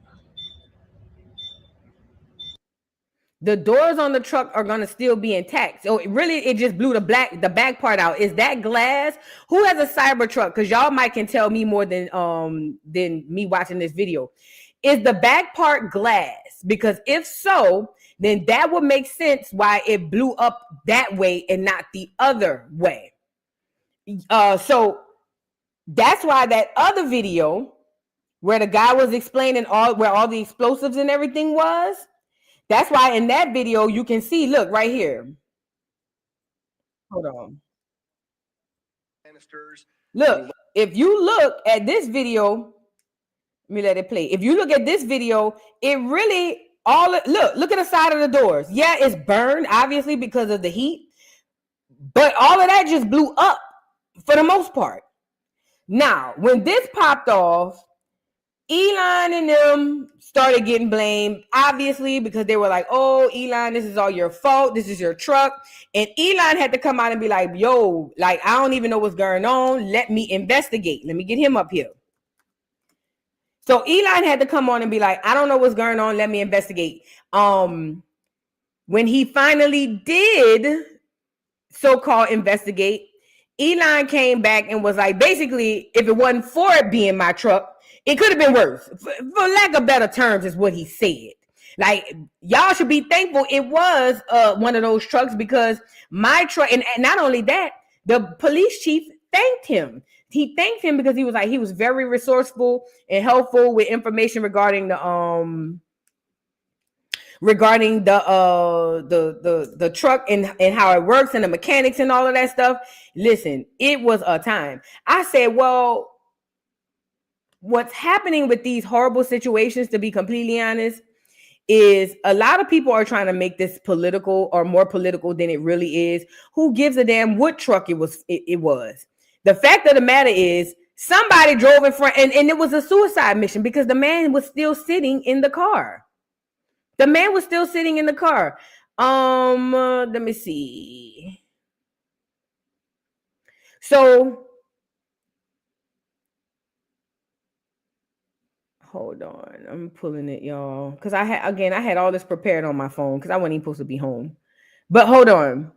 The doors on the truck are gonna still be intact. So it just blew the back part out. Is that glass? Who has a Cybertruck? Because y'all might can tell me more than me watching this video. Is the back part glass? Because if so, then that would make sense why it blew up that way and not the other way. So that's why that other video where the guy was explaining where all the explosives and everything was, that's why in that video you can see, look right here. Hold on. Look, if you look at this video, let me let it play. If you look at this video, it really look at the side of the doors. Yeah, it's burned, obviously, because of the heat. But all of that just blew up for the most part. Now, when this popped off, Elon and them started getting blamed, obviously, because they were like, oh, Elon, this is all your fault. This is your truck. And Elon had to come out and be like, yo, like, I don't even know what's going on. Let me investigate. Let me get him up here. So Elon had to come on and be like, I don't know what's going on. Let me investigate. When he finally did so-called investigate, Elon came back and was like, basically, if it wasn't for it being my truck, it could have been worse. For lack of better terms is what he said. Like, y'all should be thankful it was one of those trucks, because my truck, and not only that, the police chief thanked him. He thanked him because he was like, he was very resourceful and helpful with information regarding the truck and how it works and the mechanics and all of that stuff. Listen, it was a time. I said, well, what's happening with these horrible situations, to be completely honest, is a lot of people are trying to make this political or more political than it really is. Who gives a damn what truck it was? The fact of the matter is, somebody drove in front, and it was a suicide mission because the man was still sitting in the car. The man was still sitting in the car. Let me see. So, hold on. I'm pulling it, y'all. Because I had all this prepared on my phone because I wasn't even supposed to be home. But hold on.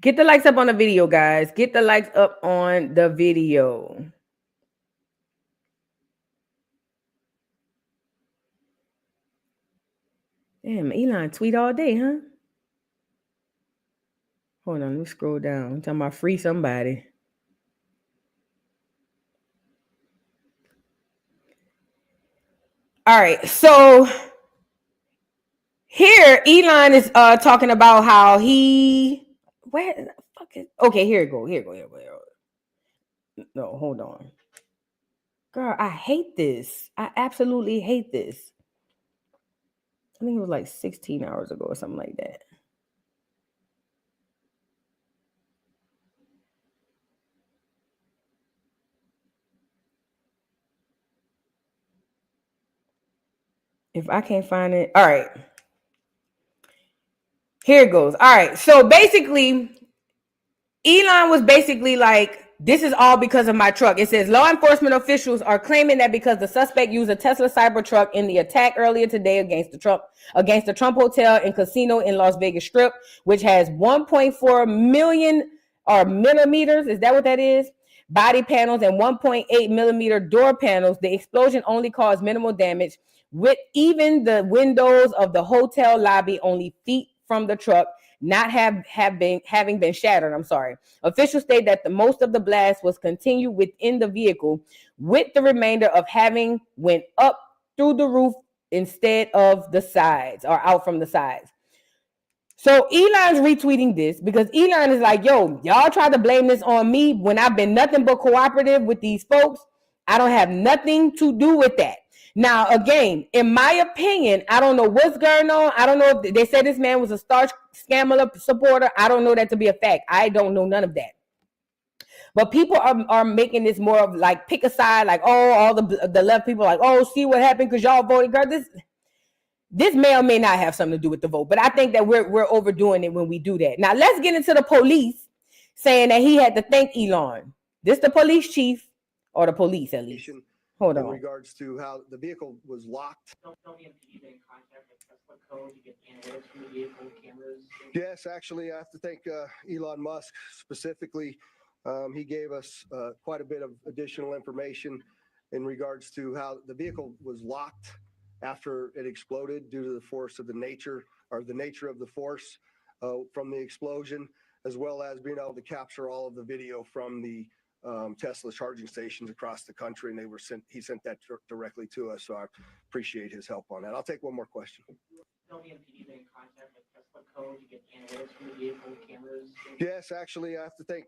Get the likes up on the video, guys. Get the likes up on the video. Damn, Elon tweet all day, huh? Hold on, let me scroll down. I'm talking about free somebody. All right, so here Elon is talking about how where the fuck fuck is? Okay, here it go. No, hold on. Girl, I hate this. I absolutely hate this. I think it was like 16 hours ago or something like that. If I can't find it. All right. Here it goes. All right. So basically, Elon was basically like, this is all because of my truck. It says law enforcement officials are claiming that because the suspect used a Tesla Cybertruck in the attack earlier today against the Trump Hotel and Casino in Las Vegas Strip, which has 1.4 million or millimeters. Is that what that is? Body panels and 1.8 millimeter door panels. The explosion only caused minimal damage, with even the windows of the hotel lobby only feet from the truck not having been shattered. I'm sorry. Officials state that the most of the blast was continued within the vehicle, with the remainder of having went up through the roof instead of the sides or out from the sides. So Elon's retweeting this because Elon is like, yo, y'all try to blame this on me when I've been nothing but cooperative with these folks. I don't have nothing to do with that. Now, again, in my opinion, I don't know what's going on. I don't know if they said this man was a Star Scammer supporter. I don't know that to be a fact. I don't know none of that. But people are making this more of like pick a side, like, oh, all the left people are like, oh, see what happened because y'all voted. Girl, this may or may not have something to do with the vote. But I think that we're overdoing it when we do that. Now, let's get into the police saying that he had to thank Elon. This the police chief, or the police at least. Hold on. In regards to how the vehicle was locked. Yes, actually, I have to thank Elon Musk specifically. He gave us quite a bit of additional information in regards to how the vehicle was locked after it exploded due to the force of the nature of the force from the explosion, as well as being able to capture all of the video from the Tesla charging stations across the country, and he sent that directly to us. So I appreciate his help on that. I'll take one more question. Yes, actually, I have to thank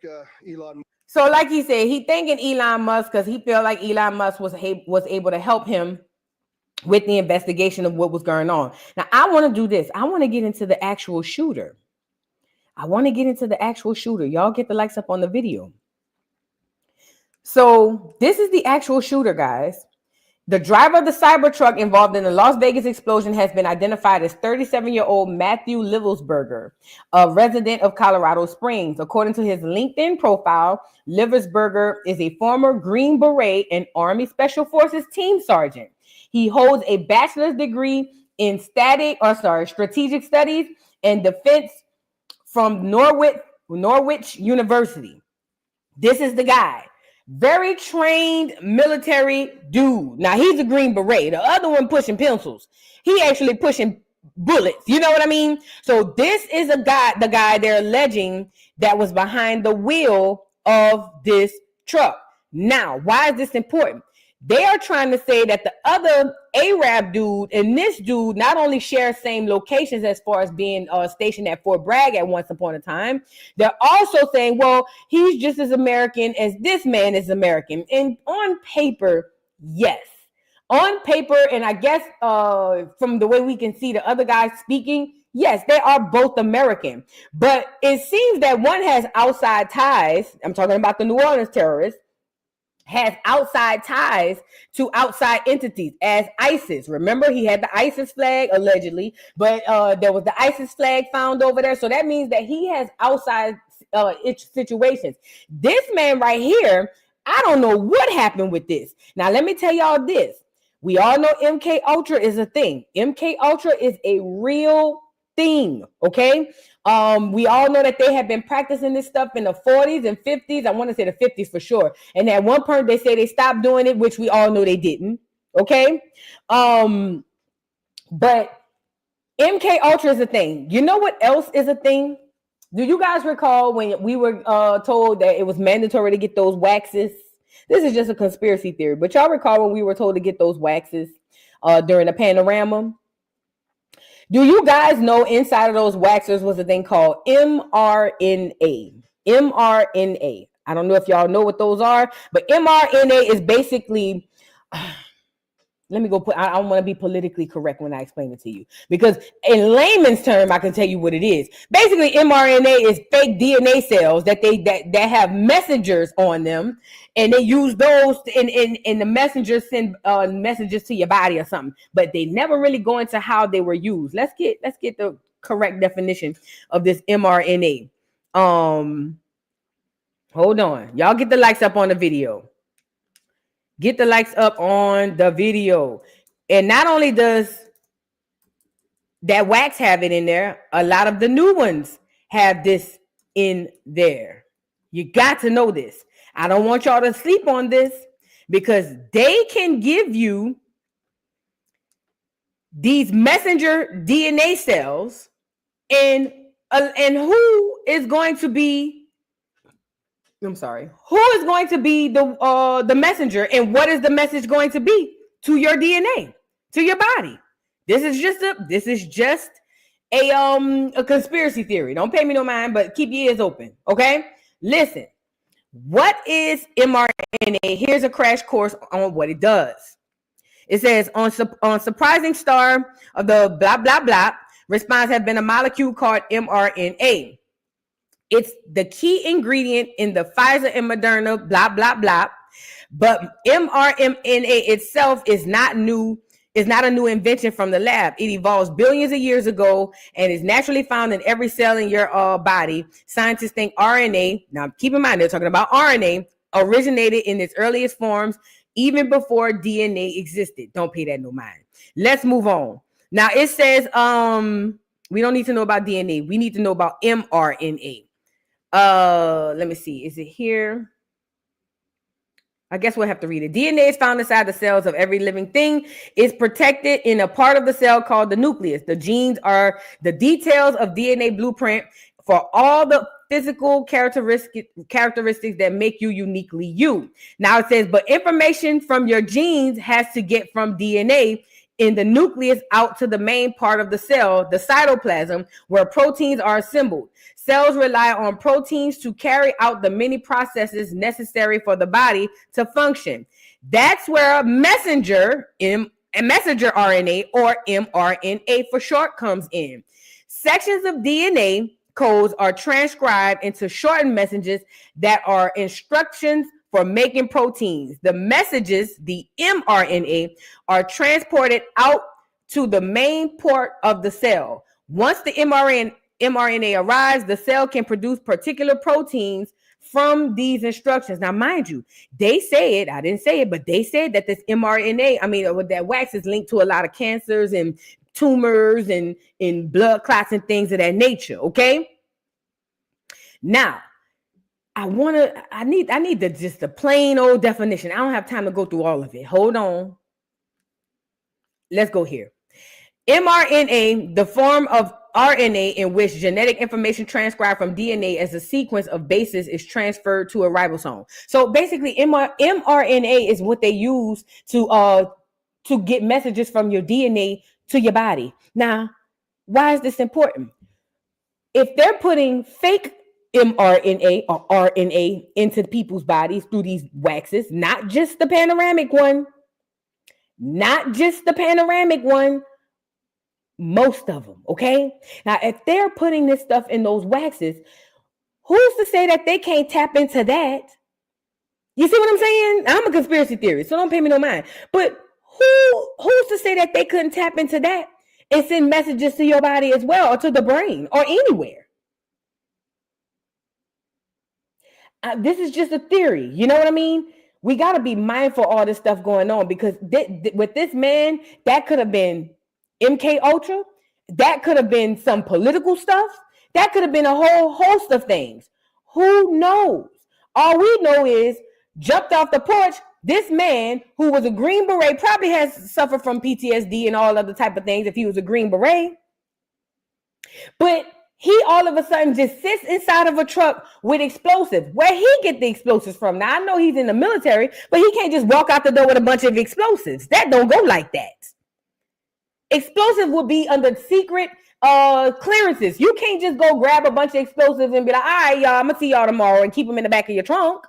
Elon. So like he said, he thanking Elon Musk because he felt like Elon Musk was able to help him with the investigation of what was going on. Now, I want to do this. I want to get into the actual shooter. Y'all get the likes up on the video. So this is the actual shooter, guys. The driver of the Cybertruck involved in the Las Vegas explosion has been identified as 37-year-old Matthew Livelsberger, a resident of Colorado Springs. According to his LinkedIn profile, Livelsberger is a former Green Beret and Army Special Forces team sergeant. He holds a bachelor's degree in strategic studies and defense from Norwich University. This is the guy. Very trained military dude. Now, he's a Green Beret. The other one pushing pencils. He actually pushing bullets. You know what I mean? So this is the guy they're alleging that was behind the wheel of this truck. Now, why is this important? They are trying to say that the other Arab dude and this dude not only share same locations as far as being stationed at Fort Bragg at once upon a time, they're also saying, well, he's just as American as this man is American. And on paper, yes. On paper, and I guess from the way we can see the other guys speaking, yes, they are both American. But it seems that one has outside ties. I'm talking about the New Orleans terrorists. Has outside ties to outside entities as ISIS. Remember, he had the ISIS flag allegedly, but there was the ISIS flag found over there. So that means that he has outside situations. This man right here, I don't know what happened with this. Now, let me tell y'all this. We all know MK Ultra is a thing. MK Ultra is a real thing, okay? We all know that they have been practicing this stuff in the 40s and 50s. I want to say the 50s for sure. And at one point they say they stopped doing it, which we all know they didn't. Okay. But MK Ultra is a thing. You know what else is a thing? Do you guys recall when we were told that it was mandatory to get those waxes? This is just a conspiracy theory, but y'all recall when we were told to get those waxes during the panorama? Do you guys know inside of those waxers was a thing called mRNA? mRNA. I don't know if y'all know what those are, but mRNA is basically, let me go put, I don't want to be politically correct when I explain it to you, because in layman's term, I can tell you what it is. Basically, mRNA is fake DNA cells that have messengers on them, and they use those in the messengers send messages to your body or something, but they never really go into how they were used. Let's get the correct definition of this mRNA. Hold on, y'all get the likes up on the video. Get the likes up on the video. And not only does that wax have it in there, a lot of the new ones have this in there. You got to know this. I don't want y'all to sleep on this, because they can give you these messenger DNA cells, and who is going to be the messenger, and what is the message going to be to your DNA, to your body? This is just a conspiracy theory. Don't pay me no mind, but keep your ears open, okay? Listen, what is mRNA? Here's a crash course on what it does. It says on surprising star of the blah blah blah response have been a molecule called mRNA. It's the key ingredient in the Pfizer and Moderna blah blah blah. But mRNA itself is not new. It's not a new invention from the lab. It evolves billions of years ago and is naturally found in every cell in your body. Scientists think RNA, now keep in mind they're talking about RNA, originated in its earliest forms even before DNA existed. Don't pay that no mind. Let's move on. Now it says we don't need to know about DNA. We need to know about mRNA. Let me see. Is it here? I guess we'll have to read it. DNA is found inside the cells of every living thing. It's protected in a part of the cell called the nucleus. The genes are the details of DNA blueprint for all the physical characteristics that make you uniquely you. Now it says, but information from your genes has to get from DNA in the nucleus out to the main part of the cell, the cytoplasm, where proteins are assembled. Cells rely on proteins to carry out the many processes necessary for the body to function. That's where a messenger RNA, or mRNA for short, comes in. Sections of DNA codes are transcribed into shortened messages that are instructions for making proteins. The messages, the mRNA, are transported out to the main port of the cell. Once the mRNA arrives, the cell can produce particular proteins from these instructions. Now, mind you, they said, I didn't say it, but they said that this mRNA, that wax is linked to a lot of cancers and tumors and blood clots and things of that nature, okay? Now, I need just the plain old definition. I don't have time to go through all of it. Hold on. Let's go here. mRNA, the form of RNA in which genetic information transcribed from DNA as a sequence of bases is transferred to a ribosome. So basically, mRNA is what they use to get messages from your DNA to your body. Now, why is this important? If they're putting fake mRNA or RNA into people's bodies through these waxes, not just the panoramic one, most of them, okay? Now, if they're putting this stuff in those waxes, who's to say that they can't tap into that? You see what I'm saying? I'm a conspiracy theorist, so don't pay me no mind. But who's to say that they couldn't tap into that and send messages to your body as well, or to the brain, or anywhere? This is just a theory. You know what I mean? We got to be mindful of all this stuff going on, because with this man, that could have been MK Ultra. That could have been some political stuff. That could have been a whole host of things. Who knows? All we know is, jumped off the porch, this man who was a Green Beret probably has suffered from PTSD and all other type of things if he was a Green Beret. But he all of a sudden just sits inside of a truck with explosives. Where he get the explosives from? Now, I know he's in the military, but he can't just walk out the door with a bunch of explosives. That don't go like that. Explosive will be under secret clearances. You can't just go grab a bunch of explosives and be like, all right, y'all, I'm gonna see y'all tomorrow, and keep them in the back of your trunk.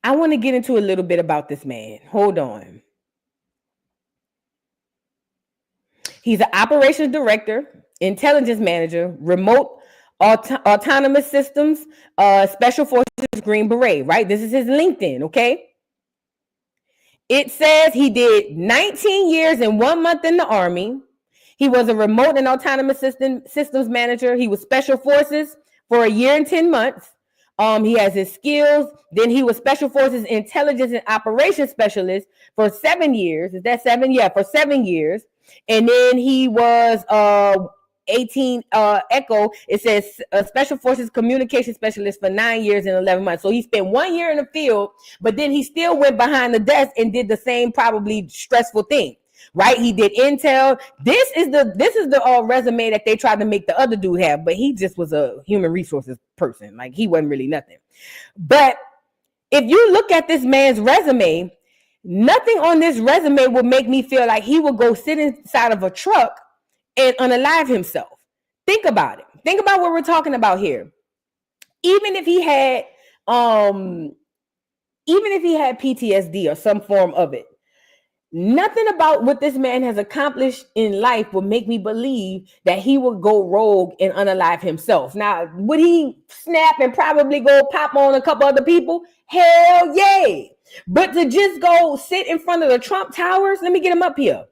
I want to get into a little bit about this man. Hold on. He's an operations director, intelligence manager, remote autonomous systems, special forces, Green Beret, right? This is his LinkedIn, okay? It says he did 19 years and 1 month in the Army. He was a remote and autonomous systems manager. He was special forces for 1 year and 10 months. He has his skills. Then he was special forces intelligence and operations specialist for 7 years. Is that 7? Yeah, for 7 years. And then he was 18 Echo. It says special forces communication specialist for 9 years and 11 months. So he spent 1 year in the field, but then he still went behind the desk and did the same probably stressful thing. Right? He did intel. This is the resume that they tried to make the other dude have, but he just was a human resources person. Like, he wasn't really nothing. But if you look at this man's resume, nothing on this resume would make me feel like he would go sit inside of a truck and unalive himself. Think about it. Think about what we're talking about here. Even if he had PTSD or some form of it, nothing about what this man has accomplished in life would make me believe that he would go rogue and unalive himself. Now, would he snap and probably go pop on a couple other people? Hell yeah. But to just go sit in front of the Trump Towers, let me get him up here.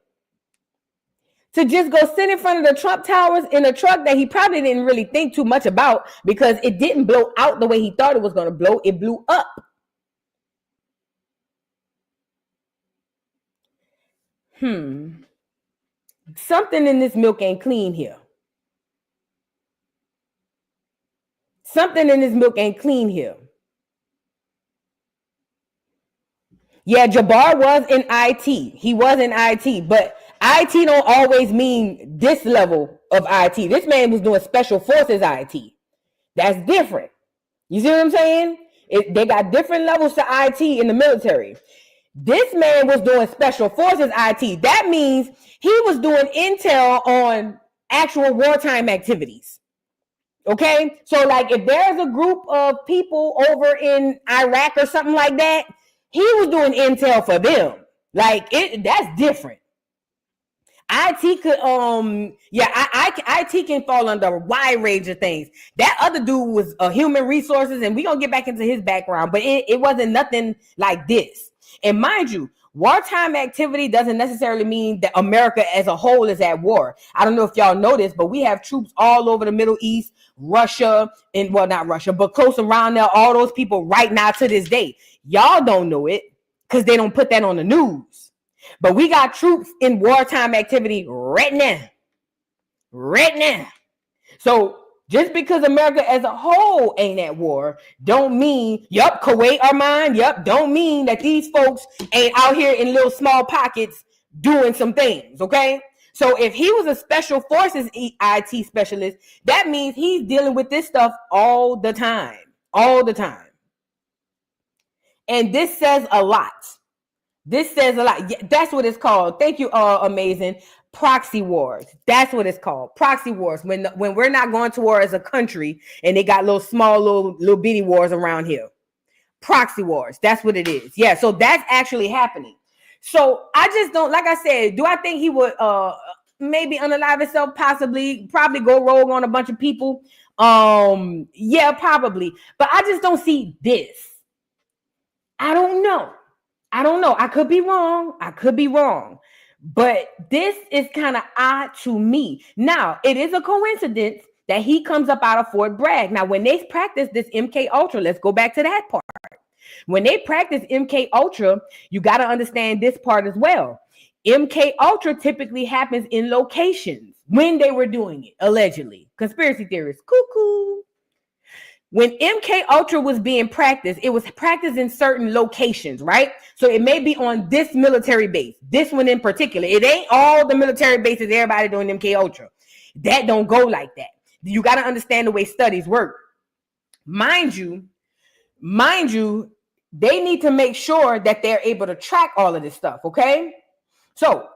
To just go sit in front of the Trump Towers in a truck that he probably didn't really think too much about, because it didn't blow out the way he thought it was going to blow. It blew up. Something in this milk ain't clean here. Something in this milk ain't clean here. Yeah, Jabbar was in IT. He was in IT, but IT don't always mean this level of IT. This man was doing special forces IT. That's different. You see what I'm saying? They got different levels to IT in the military. This man was doing special forces IT. That means he was doing intel on actual wartime activities. Okay? So, like, if there's a group of people over in Iraq or something like that, he was doing intel for them. Like, that's different. IT could, IT can fall under a wide range of things. That other dude was human resources, and we're going to get back into his background, but it wasn't nothing like this. And mind you, wartime activity doesn't necessarily mean that America as a whole is at war. I don't know if y'all know this, but we have troops all over the Middle East, Russia, and well, not Russia, but close around there, all those people right now to this day. Y'all don't know it because they don't put that on the news. But we got troops in wartime activity right now. Right now. So just because America as a whole ain't at war, don't mean, Kuwait are mine, don't mean that these folks ain't out here in little small pockets doing some things, okay? So if he was a special forces IT specialist, that means he's dealing with this stuff all the time. And this says a lot. Yeah, that's what it's called. Thank you, amazing. Proxy wars. That's what it's called. Proxy wars. When we're not going to war as a country and they got little bitty wars around here. Proxy wars. That's what it is. Yeah. So that's actually happening. So I just don't, like I said, do I think he would maybe unalive himself? Possibly. Probably go rogue on a bunch of people. Yeah, probably. But I just don't see this. I don't know. I could be wrong. But this is kind of odd to me. Now, it is a coincidence that he comes up out of Fort Bragg. Now, when they practice this MK Ultra, let's go back to that part. When they practice MK Ultra, you got to understand this part as well. MK Ultra typically happens in locations when they were doing it, allegedly. Conspiracy theorists, cuckoo. When MK Ultra was being practiced, it was practiced in certain locations, right? So it may be on this military base, this one in particular. It ain't all the military bases, everybody doing MK Ultra. That don't go like that. You got to understand the way studies work. Mind you, they need to make sure that they're able to track all of this stuff, okay? So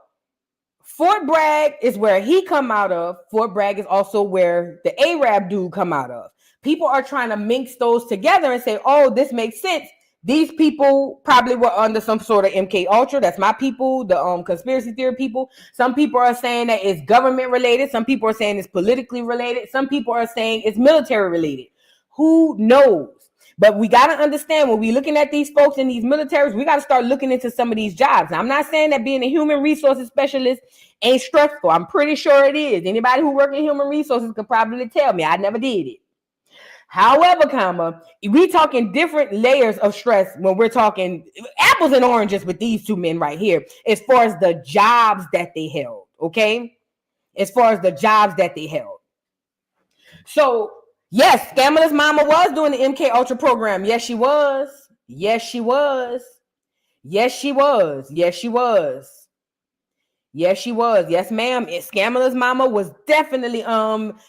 Fort Bragg is where he come out of. Fort Bragg is also where the Arab dude come out of. People are trying to mix those together and say, oh, this makes sense. These people probably were under some sort of MK Ultra. That's my people, the conspiracy theory people. Some people are saying that it's government related. Some people are saying it's politically related. Some people are saying it's military related. Who knows? But we got to understand when we're looking at these folks in these militaries, we got to start looking into some of these jobs. Now, I'm not saying that being a human resources specialist ain't stressful. I'm pretty sure it is. Anybody who works in human resources could probably tell me. I never did it. However, we talking different layers of stress when we're talking apples and oranges with these two men right here, as far as the jobs that they held, okay? As far as the jobs that they held. So, yes, Scammer's mama was doing the MK Ultra program. Yes, she was. Yes, she was. Yes, she was. Yes, she was. Yes, she was. Yes, ma'am. Scammer's mama was definitely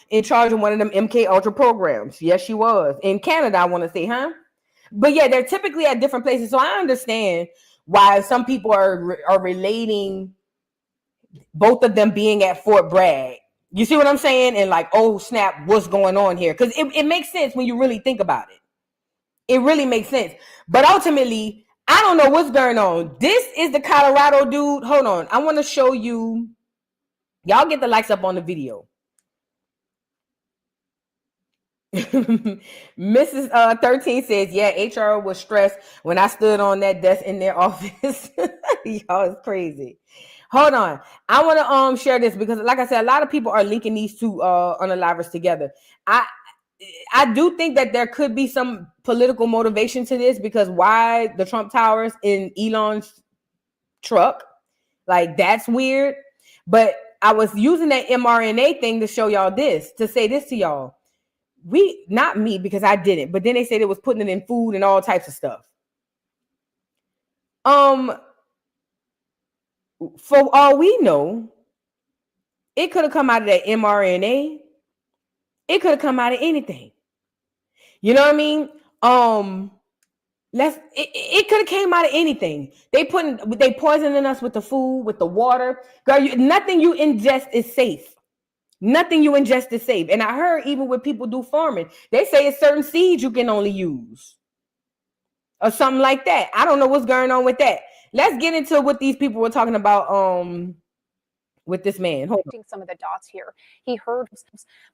in charge of one of them MK Ultra programs. Yes, she was. In Canada, I want to say, huh? But yeah, they're typically at different places. So I understand why some people are relating both of them being at Fort Bragg. You see what I'm saying? And like, oh, snap, what's going on here? Because it makes sense when you really think about it. It really makes sense. But ultimately, I don't know what's going on. This is the Colorado dude. Hold on. I want to show you. Y'all get the likes up on the video. Mrs. 13 says, yeah, HR was stressed when I stood on that desk in their office. Y'all is crazy. Hold on. I want to share this because, like I said, a lot of people are linking these two unalivers together. I do think that there could be some political motivation to this, because why the Trump Towers in Elon's truck? Like, that's weird. But I was using that mRNA thing to show y'all this, to say this to y'all. Not me, because I didn't, but then they said it was putting it in food and all types of stuff. For all we know, it could have come out of that mRNA. It could have come out of anything. You know what I mean? It could have came out of anything. They poisoning us with the food, with the water. Girl, nothing you ingest is safe. Nothing you ingest is safe. And I heard even when people do farming, they say it's certain seeds you can only use. Or something like that. I don't know what's going on with that. Let's get into what these people were talking about with this man. Hold on. Some of the dots here. He heard,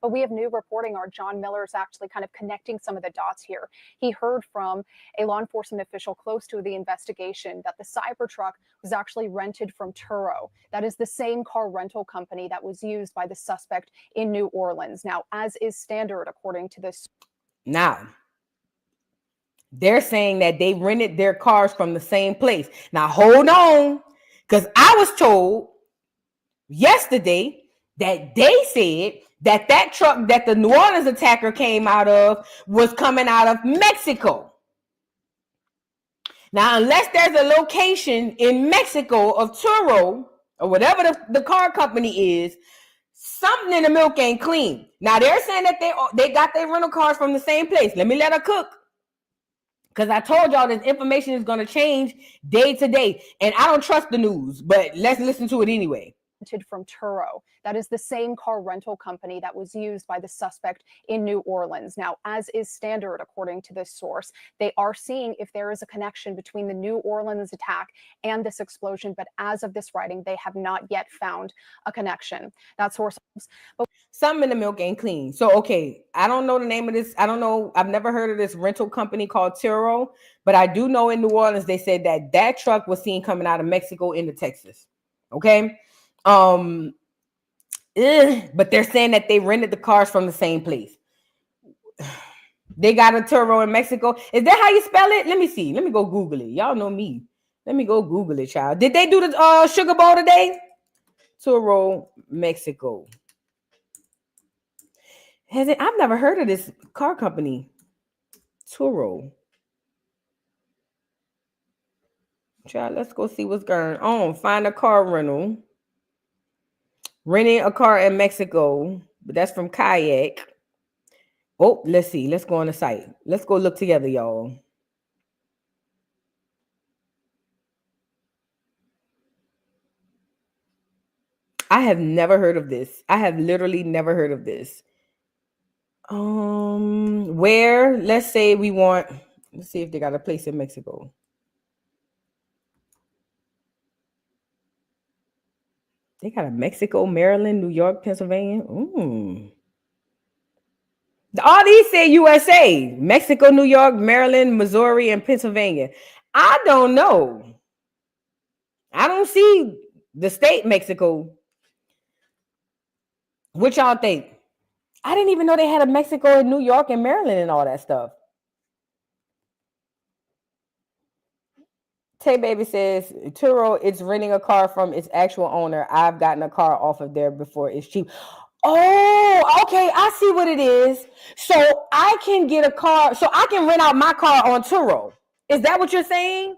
but we have new reporting. Our John Miller is actually kind of connecting some of the dots here. He heard from a law enforcement official close to the investigation that the Cybertruck was actually rented from Turo. That is the same car rental company that was used by the suspect in New Orleans. Now, as is standard, according to this. Now, they're saying that they rented their cars from the same place. Now, hold on, because I was told yesterday that they said that truck that the New Orleans attacker came out of was coming out of Mexico. Now, unless there's a location in Mexico of Turo or whatever the car company is, something in the milk ain't clean. Now, they're saying that they got their rental cars from the same place. Let me let her cook. Because I told y'all this information is going to change day to day. And I don't trust the news, but let's listen to it anyway. From Turo. That is the same car rental company that was used by the suspect in New Orleans. Now, as is standard, according to this source, they are seeing if there is a connection between the New Orleans attack and this explosion. But as of this writing, they have not yet found a connection. That source. But something in the milk ain't clean. So, okay, I don't know the name of this. I don't know. I've never heard of this rental company called Turo, but I do know in New Orleans, they said that truck was seen coming out of Mexico into Texas. Okay. But they're saying that they rented the cars from the same place. They got a Turo in Mexico. Is that how you spell it? Let me see. Let me go Google it. Y'all know me. Let me go Google it, child. Did they do the Sugar Bowl today? Turo, Mexico. I've never heard of this car company. Turo. Child, let's go see what's going on. Find a car rental. Renting a car in Mexico, but that's from Kayak. Oh, let's see. Let's go on the site. Let's go look together, y'all. I have never heard of this. I have literally never heard of this. Where, let's say we want, let's see if they got a place in Mexico. They got a Mexico, Maryland, New York, Pennsylvania. All these say USA, Mexico, New York, Maryland, Missouri, and Pennsylvania. I don't know. I don't see the state Mexico. What y'all think? I didn't even know they had a Mexico in New York and Maryland and all that stuff. Tay Baby says, Turo, it's renting a car from its actual owner. I've gotten a car off of there before. It's cheap. Oh, okay. I see what it is. So I can get a car. So I can rent out my car on Turo. Is that what you're saying?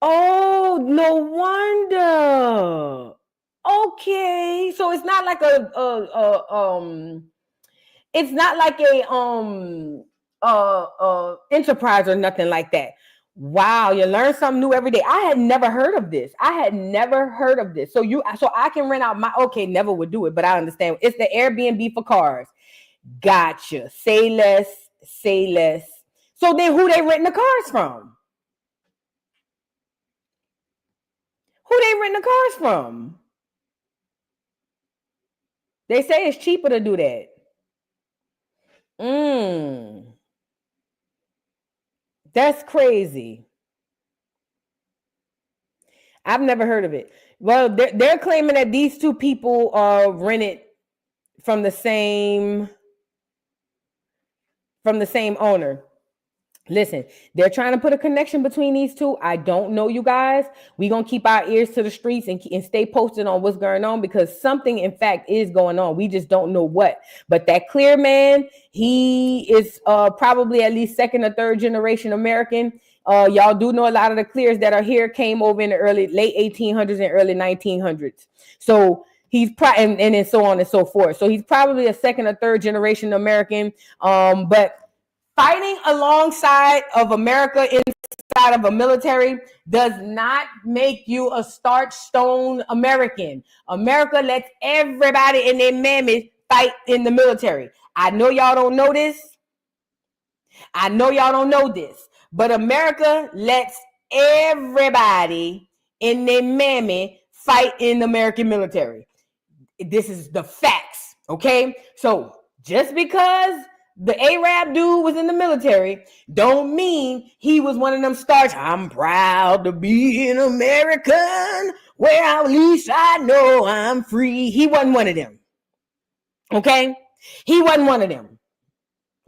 Oh, no wonder. Okay. So it's not like it's not like a enterprise or nothing like that. Wow, you learn something new every day. I had never heard of this. So I can rent out my, okay, never would do it, but I understand. It's the Airbnb for cars. Gotcha. Say less. So then who they renting the cars from? They say it's cheaper to do that. That's crazy. I've never heard of it. Well, they're claiming that these two people are rented from the same owner. Listen, they're trying to put a connection between these two. I don't know, you guys. We're going to keep our ears to the streets and stay posted on what's going on, because something, in fact, is going on. We just don't know what. But that Clear man, he is probably at least second or third generation American. Y'all do know a lot of the Clears that are here came over in the late 1800s and early 1900s. So he's and then so on and so forth. So he's probably a second or third generation American. But fighting alongside of America inside of a military does not make you a starch stone American. America lets everybody and their mammy fight in the military. I know y'all don't know this. But America lets everybody and their mammy fight in the American military. This is the facts, okay? So just because the Arab dude was in the military don't mean he was one of them starch. I'm proud to be an American, where at least I know I'm free. He wasn't one of them. Okay? He wasn't one of them.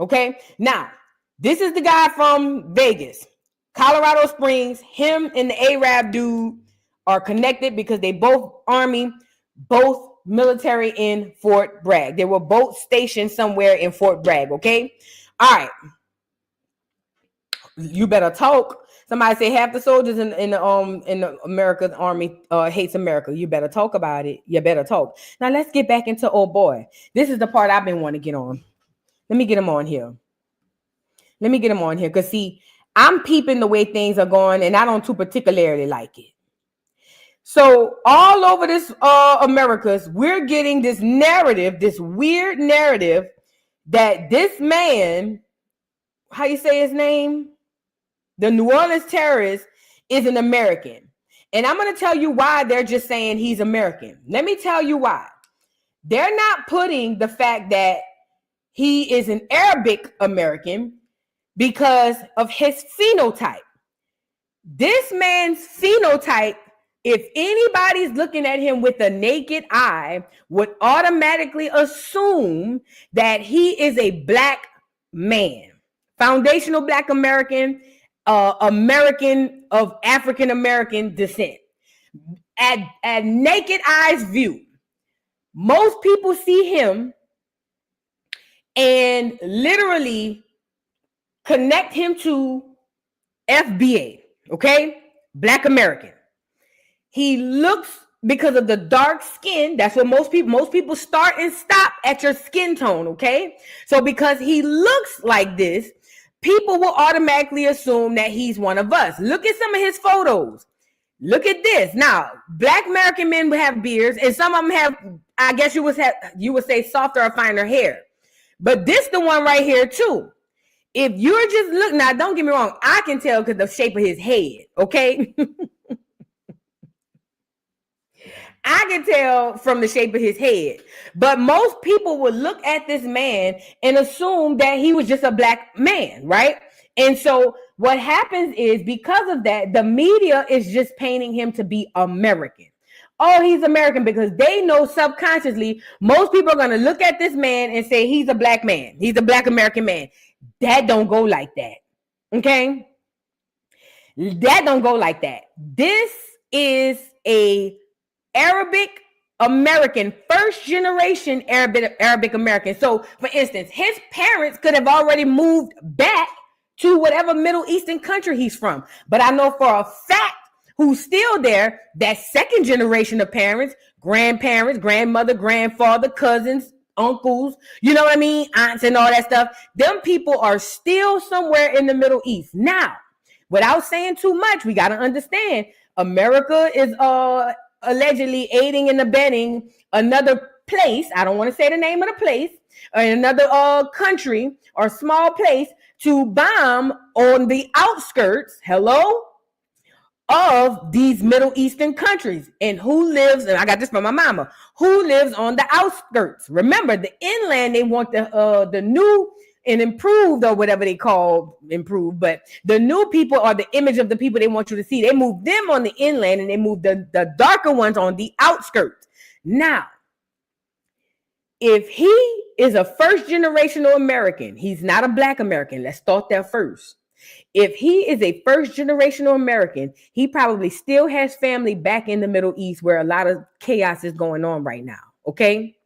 Okay? Now, this is the guy from Vegas, Colorado Springs. Him and the Arab dude are connected because they both Army, both military in Fort Bragg. They were both stationed somewhere in Fort Bragg. Okay. All right. You better talk. Somebody say half the soldiers in the America's Army hates America. You better talk about it. You better talk. Now let's get back into old boy. This is the part I've been wanting to get on. Let me get him on here. Because see, I'm peeping the way things are going, and I don't too particularly like it. So all over this Americas, we're getting this narrative, this weird narrative that this man, how you say his name? The New Orleans terrorist is an American. And I'm going to tell you why they're just saying he's American. Let me tell you why. They're not putting the fact that he is an Arabic American because of his phenotype. This man's phenotype, if anybody's looking at him with a naked eye, would automatically assume that he is a black man, foundational black American, American of African American descent. At naked eyes view, most people see him and literally connect him to FBA, okay? Black American. He looks, because of the dark skin, that's what most people start and stop at your skin tone, okay? So because he looks like this, people will automatically assume that he's one of us. Look at some of his photos. Look at this. Now, black American men have beards, and some of them have, I guess you would say softer or finer hair. But this the one right here too. If you're just looking, now don't get me wrong, I can tell because the shape of his head, okay? I can tell from the shape of his head. But most people would look at this man and assume that he was just a black man, right? And so what happens is, because of that, the media is just painting him to be American. Oh, he's American, because they know subconsciously most people are going to look at this man and say he's a black man. He's a black American man. That don't go like that. Okay? That don't go like that. This is a Arabic American, first generation Arabic American. So, for instance, his parents could have already moved back to whatever Middle Eastern country he's from. But I know for a fact who's still there, that second generation of parents, grandparents, grandmother, grandfather, cousins, uncles, you know what I mean? Aunts and all that stuff. Them people are still somewhere in the Middle East. Now, without saying too much, we got to understand America is allegedly aiding and abetting another place. I don't want to say the name of the place, or another country or small place to bomb on the outskirts, of these Middle Eastern countries. And who lives, and I got this from my mama, who lives on the outskirts? Remember, the inland, they want the new and improved, or whatever they call improved, but the new people are the image of the people they want you to see. They move them on the inland, and they move the darker ones on the outskirts. Now, if he is a first generational American, he's not a black American. Let's start there first. If he is a first generational American, he probably still has family back in the Middle East where a lot of chaos is going on right now. Okay.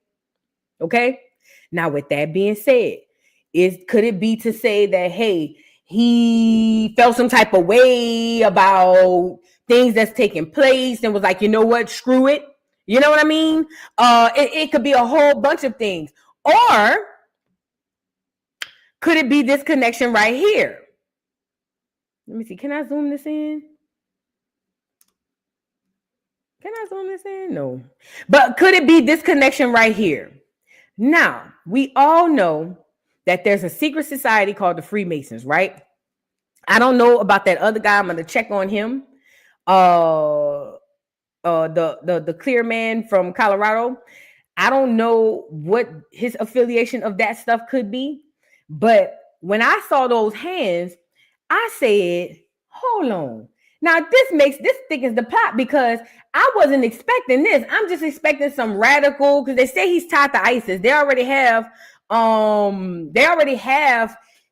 Now, with that being said, could it be to say that, hey, he felt some type of way about things that's taking place and was like, you know what, screw it. You know what I mean? It could be a whole bunch of things. Or could it be this connection right here? Let me see. Can I zoom this in? No. But could it be this connection right here? Now, we all know that there's a secret society called the Freemasons, right? I don't know about that other guy. I'm going to check on him. The clear man from Colorado. I don't know what his affiliation of that stuff could be. But when I saw those hands, I said, hold on. Now, this thickens the plot, because I wasn't expecting this. I'm just expecting some radical, because they say he's tied to ISIS. They already have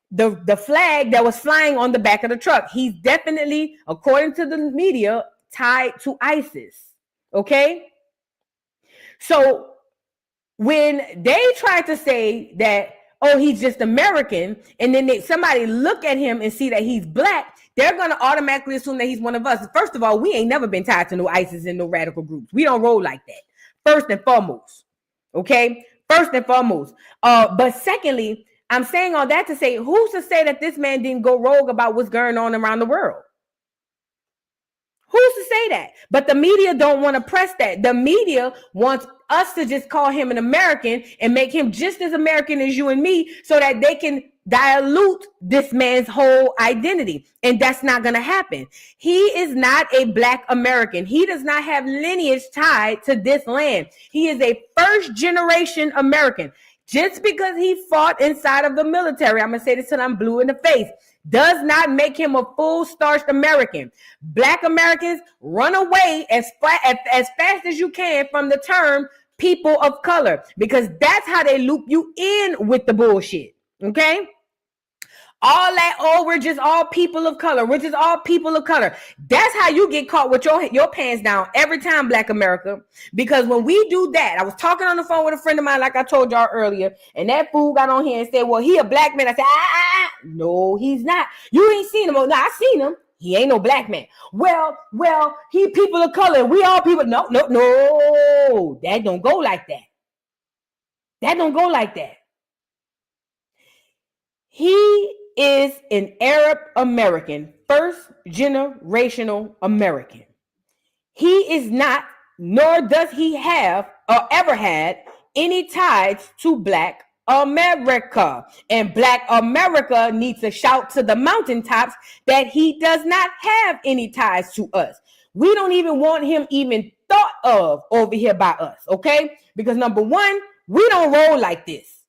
the flag that was flying on the back of the truck. He's definitely, according to the media, tied to ISIS. Okay? So when they tried to say that, oh, he's just American, and then somebody look at him and see that he's black, they're going to automatically assume that he's one of us. First of all, we ain't never been tied to no ISIS and no radical groups. We don't roll like that. First and foremost. Okay? First and foremost. But secondly, I'm saying all that to say, who's to say that this man didn't go rogue about what's going on around the world? Who's to say that? But the media don't want to press that. The media wants us to just call him an American and make him just as American as you and me, so that they can dilute this man's whole identity. And that's not going to happen. He is not a black American. He does not have lineage tied to this land. He is a first generation American. Just because he fought inside of the military, I'm going to say this till I'm blue in the face, does not make him a full-starched American. Black Americans, run away as fast as you can from the term people of color, because that's how they loop you in with the bullshit. Okay? All that, oh, we're just all people of color. We're just all people of color. That's how you get caught with your pants down every time, Black America. Because when we do that, I was talking on the phone with a friend of mine, like I told y'all earlier, and that fool got on here and said, well, he a black man. I said, no, he's not. You ain't seen him. Oh, no, I seen him. He ain't no black man. Well, he people of color. We all people. No. That don't go like that. That don't go like that. He is an Arab American, first generational American. He is not, nor does he have or ever had any ties to Black America. And Black America needs to shout to the mountaintops that he does not have any ties to us. We don't even want him even thought of over here by us, okay? Because number one, we don't roll like this.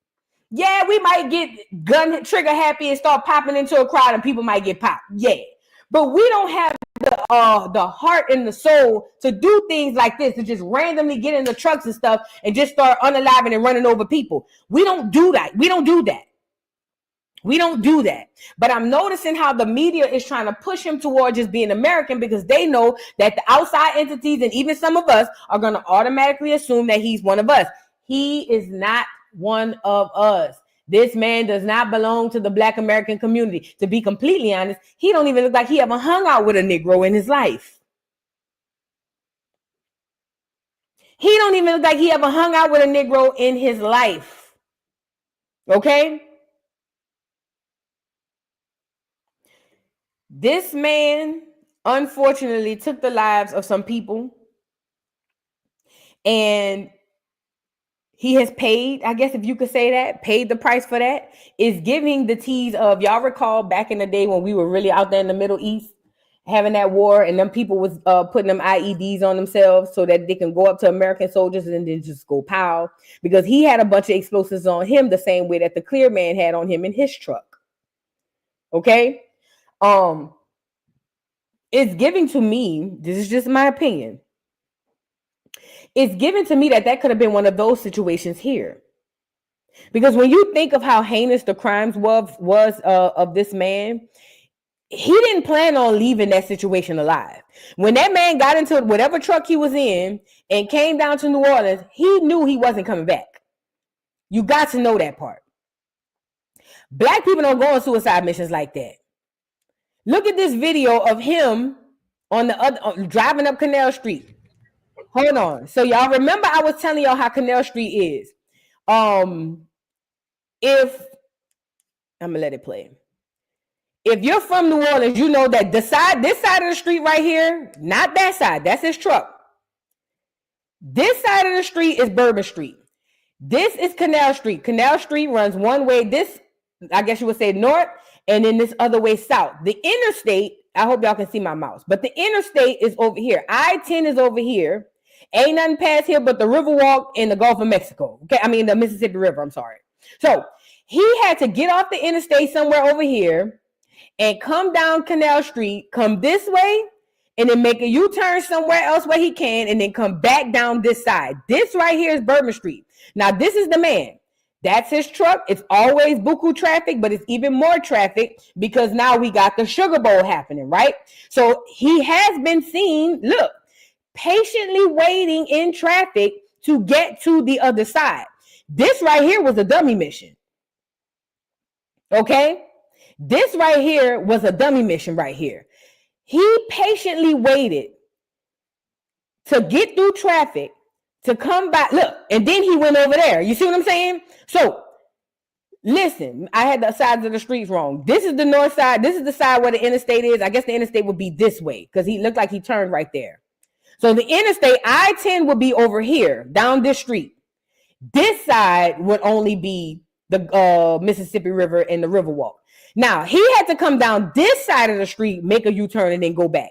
Yeah, we might get gun trigger happy and start popping into a crowd and people might get popped. Yeah. But we don't have the heart and the soul to do things like this, to just randomly get in the trucks and stuff and just start unaliving and running over people. We don't do that. We don't do that. We don't do that. But I'm noticing how the media is trying to push him towards just being American because they know that the outside entities and even some of us are going to automatically assume that he's one of us. He is not one of us. This man does not belong to the Black American community. To be completely honest, he don't even look like he ever hung out with a Negro in his life. He don't even look like he ever hung out with a Negro in his life. Okay? This man, unfortunately, took the lives of some people. And he has paid, I guess if you could say that, paid the price for that, is giving the tease of, y'all recall back in the day when we were really out there in the Middle East, having that war, and them people was putting them IEDs on themselves so that they can go up to American soldiers and then just go pow, because he had a bunch of explosives on him the same way that the clear man had on him in his truck. Okay? It's giving to me, this is just my opinion, it's given to me that could have been one of those situations here. Because when you think of how heinous the crimes was of this man, he didn't plan on leaving that situation alive. When that man got into whatever truck he was in and came down to New Orleans, he knew he wasn't coming back. You got to know that part. Black people don't go on suicide missions like that. Look at this video of him on the other driving up Canal Street. Hold on. So y'all remember I was telling y'all how Canal Street is. If I'm gonna let it play. If you're from New Orleans, you know that this side of the street right here, not that side, that's his truck. This side of the street is Bourbon Street. This is Canal Street. Canal Street runs one way, this, I guess you would say north, and then this other way south. The interstate, I hope y'all can see my mouse, but the interstate is over here. I-10 is over here. Ain't nothing past here but the Riverwalk and the Gulf of Mexico. Okay, I mean the Mississippi River, I'm sorry. So he had to get off the interstate somewhere over here and come down Canal Street, come this way, and then make a U-turn somewhere else where he can, and then come back down this side. This right here is Bourbon Street. Now, this is the man. That's his truck. It's always buku traffic, but it's even more traffic because now we got the Sugar Bowl happening, right? So he has been seen, look, patiently waiting in traffic to get to the other side. This right here was a dummy mission. Okay? This right here was a dummy mission right here. He patiently waited to get through traffic to come back. Look, and then he went over there. You see what I'm saying? So, listen, I had the sides of the streets wrong. This is the north side. This is the side where the interstate is. I guess the interstate would be this way because he looked like he turned right there. So the interstate, I-10 would be over here, down this street. This side would only be the Mississippi River and the Riverwalk. Now, he had to come down this side of the street, make a U-turn, and then go back.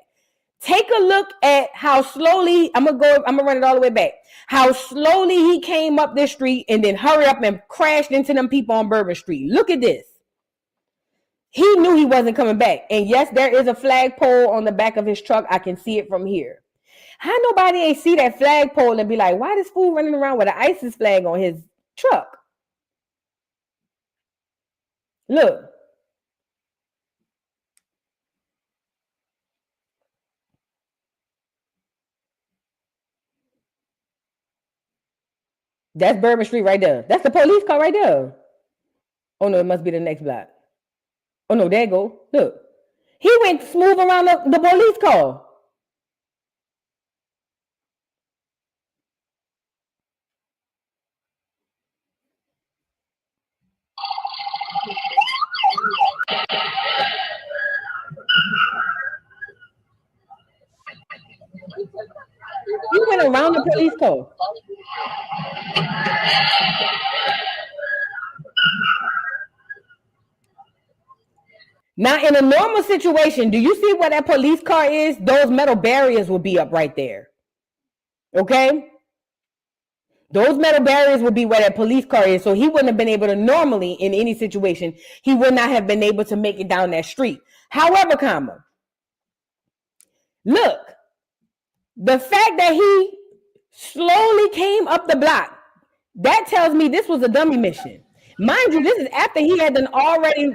Take a look at how slowly, I'm gonna run it all the way back. How slowly he came up this street and then hurry up and crashed into them people on Bourbon Street. Look at this. He knew he wasn't coming back. And yes, there is a flagpole on the back of his truck. I can see it from here. How nobody ain't see that flagpole and be like, why this fool running around with an ISIS flag on his truck? Look. That's Bourbon Street right there. That's the police car right there. Oh, no, it must be the next block. Oh, no, there you go. Look. He went smooth around the police car. around the police car. Now, in a normal situation, do you see where that police car is? Those metal barriers will be up right there. Okay? Those metal barriers will be where that police car is. So he wouldn't have been able to normally, in any situation, he would not have been able to make it down that street. However, look, the fact that he slowly came up the block, that tells me this was a dummy mission. Mind you, this is after he had done already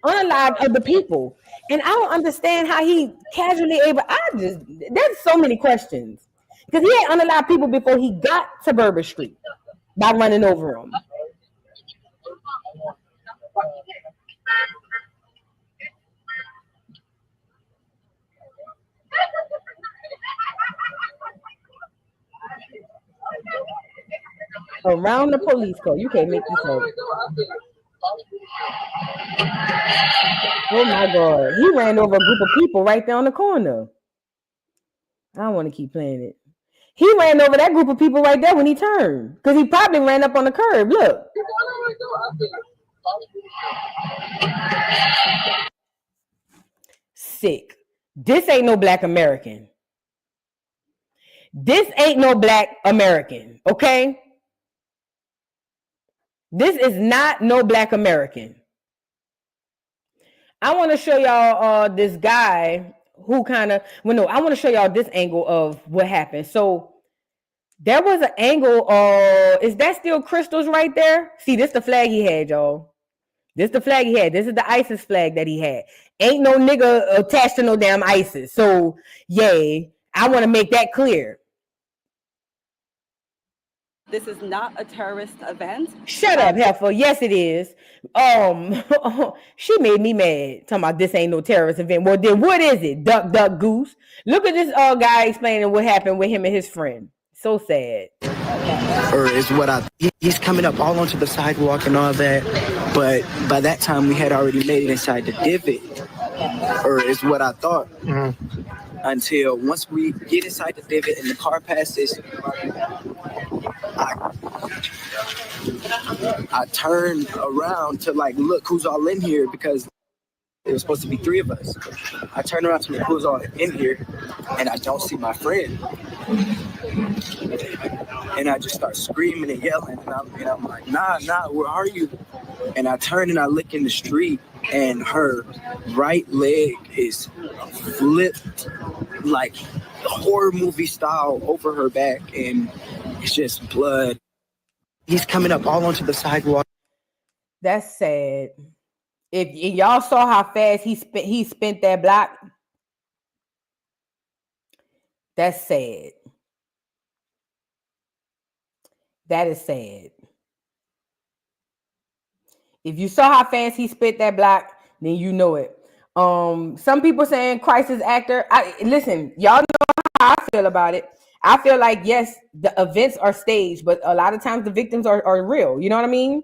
unalived other people. And I don't understand how he casually able. There's so many questions. Because he had unalived people before he got to Bourbon Street by running over them. Around the police car. You can't make this up. Oh my God. He ran over a group of people right there on the corner. I don't want to keep playing it. He ran over that group of people right there when he turned. Because he probably ran up on the curb. Look. Sick. This ain't no Black American. This ain't no Black American. Okay? This is not no Black American. I want to show y'all this guy who I want to show y'all this angle of what happened. So there was an angle. Is that still crystals right there? See, this the flag he had, y'all. This the flag he had. This is the ISIS flag that he had. Ain't no nigga attached to no damn ISIS. So, yay. I want to make that clear. This is not a terrorist event. Shut up, heifer. Yes, it is. She made me mad. Talking about this ain't no terrorist event. Well, then what is it? Duck, duck, goose. Look at this guy explaining what happened with him and his friend. So sad. Or is what he's coming up all onto the sidewalk and all that, but by that time we had already made it inside the divot. Or is what I thought. Until once we get inside the divot and the car passes, I turn around to look who's all in here, because there was supposed to be 3 of us. I turn around to look who's all in here, and I don't see my friend. And I just start screaming and yelling, and I'm like, nah, where are you? And I turn and I look in the street, and her right leg is flipped like horror movie style over her back, and it's just blood. He's coming up all onto the sidewalk. That's sad. If y'all saw how fast he spent that block, that's sad. That is sad. If you saw how fast he spent that block, then you know it. Some people saying crisis actor. Listen, y'all know how I feel about it. I feel like, yes, the events are staged, but a lot of times the victims are real. You know what I mean?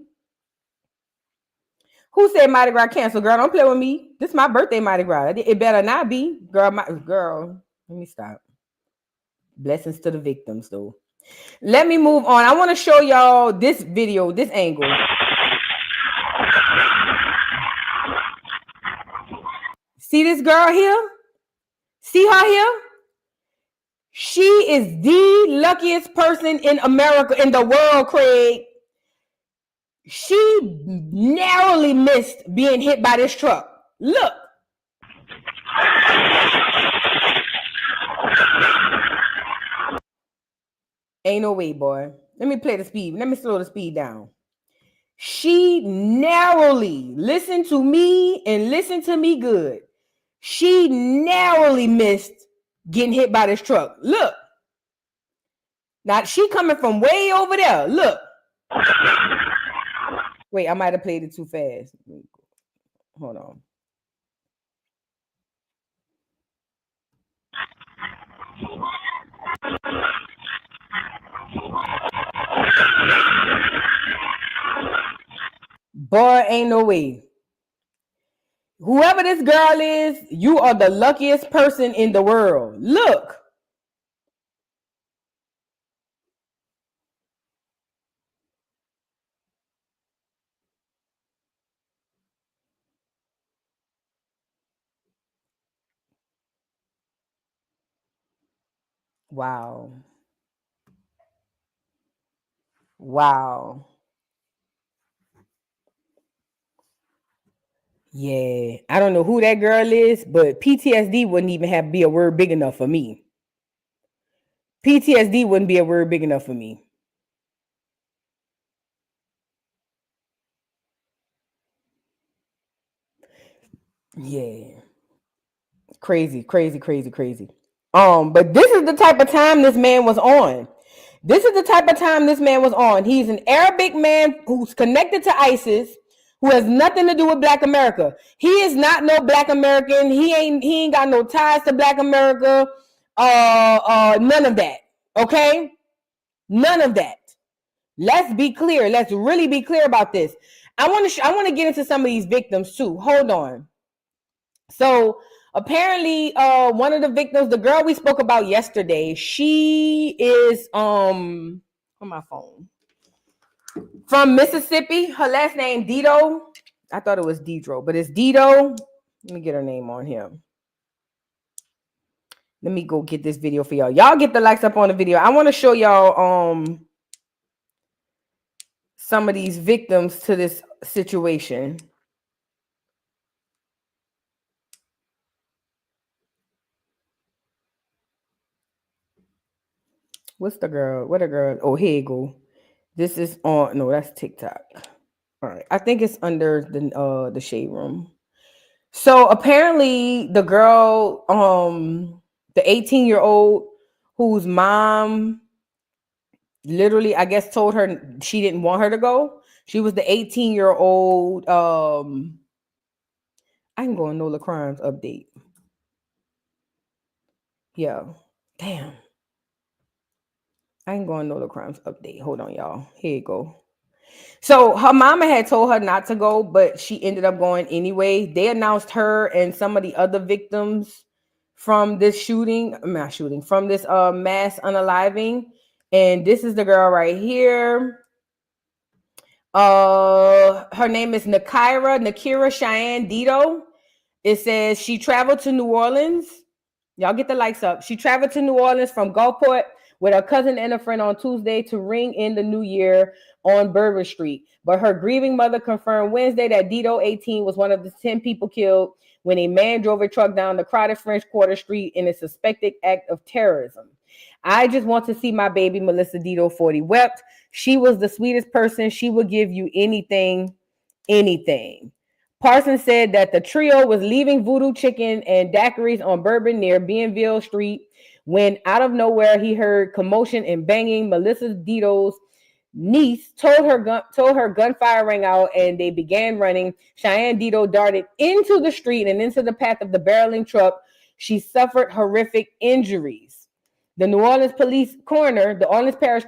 Who said Mardi Gras canceled? Girl, don't play with me. This is my birthday Mardi Gras. It better not be. Girl, let me stop. Blessings to the victims, though. Let me move on. I want to show y'all this video, this angle. See this girl here? See her here? She is the luckiest person in America, in the world, Craig. She narrowly missed being hit by this truck. Look. Ain't no way, boy. Let me play the speed. Let me slow the speed down. She narrowly, listen to me and listen to me good. She narrowly missed getting hit by this truck. Look. Now, she coming from way over there. Look. Wait, I might have played it too fast. Hold on. Boy, ain't no way. Whoever this girl is, you are the luckiest person in the world. Look. Wow. Wow. Yeah. I don't know who that girl is, but PTSD wouldn't even have be a word big enough for me. PTSD wouldn't be a word big enough for me. Yeah. Crazy, crazy, crazy, crazy. But this is the type of time this man was on. This is the type of time this man was on. He's an Arabic man who's connected to ISIS, who has nothing to do with Black America. He is not no Black American. He ain't got no ties to Black America. None of that. Okay? None of that. Let's be clear. Let's really be clear about this. I want to get into some of these victims too. Hold on. So apparently, one of the victims, the girl we spoke about yesterday, she is on my phone from Mississippi. Her last name Dito. I thought it was Deidro, but it's Dito. Let me get her name on here. Let me go get this video for y'all. Y'all get the likes up on the video. I want to show y'all some of these victims to this situation. What's the girl? What a girl? Oh, here you go. This is on. No, that's TikTok. All right. I think it's under the shade room. So apparently the girl, the 18-year-old whose mom literally, I guess, told her she didn't want her to go. She was the 18-year-old. I can go on Nola Crimes update. Yeah. Damn. I can go on Nola Crimes update. Hold on, y'all. Here you go. So her mama had told her not to go, but she ended up going anyway. They announced her and some of the other victims from this from this mass unaliving. And this is the girl right here. Her name is Nakira Cheyenne Dito. It says she traveled to New Orleans. Y'all get the likes up. She traveled to New Orleans from Gulfport with her cousin and a friend on Tuesday to ring in the new year on Bourbon Street. But her grieving mother confirmed Wednesday that Dito, 18, was one of the 10 people killed when a man drove a truck down the crowded French Quarter Street in a suspected act of terrorism. I just want to see my baby, Melissa Dito, 40, wept. She was the sweetest person. She would give you anything, anything. Parsons said that the trio was leaving Voodoo Chicken and daiquiris on Bourbon near Bienville Street when out of nowhere he heard commotion and banging. Melissa Dito's niece told her gunfire rang out and they began running. Cheyenne Dito darted into the street and into the path of the barreling truck. She suffered horrific injuries. The New Orleans Parish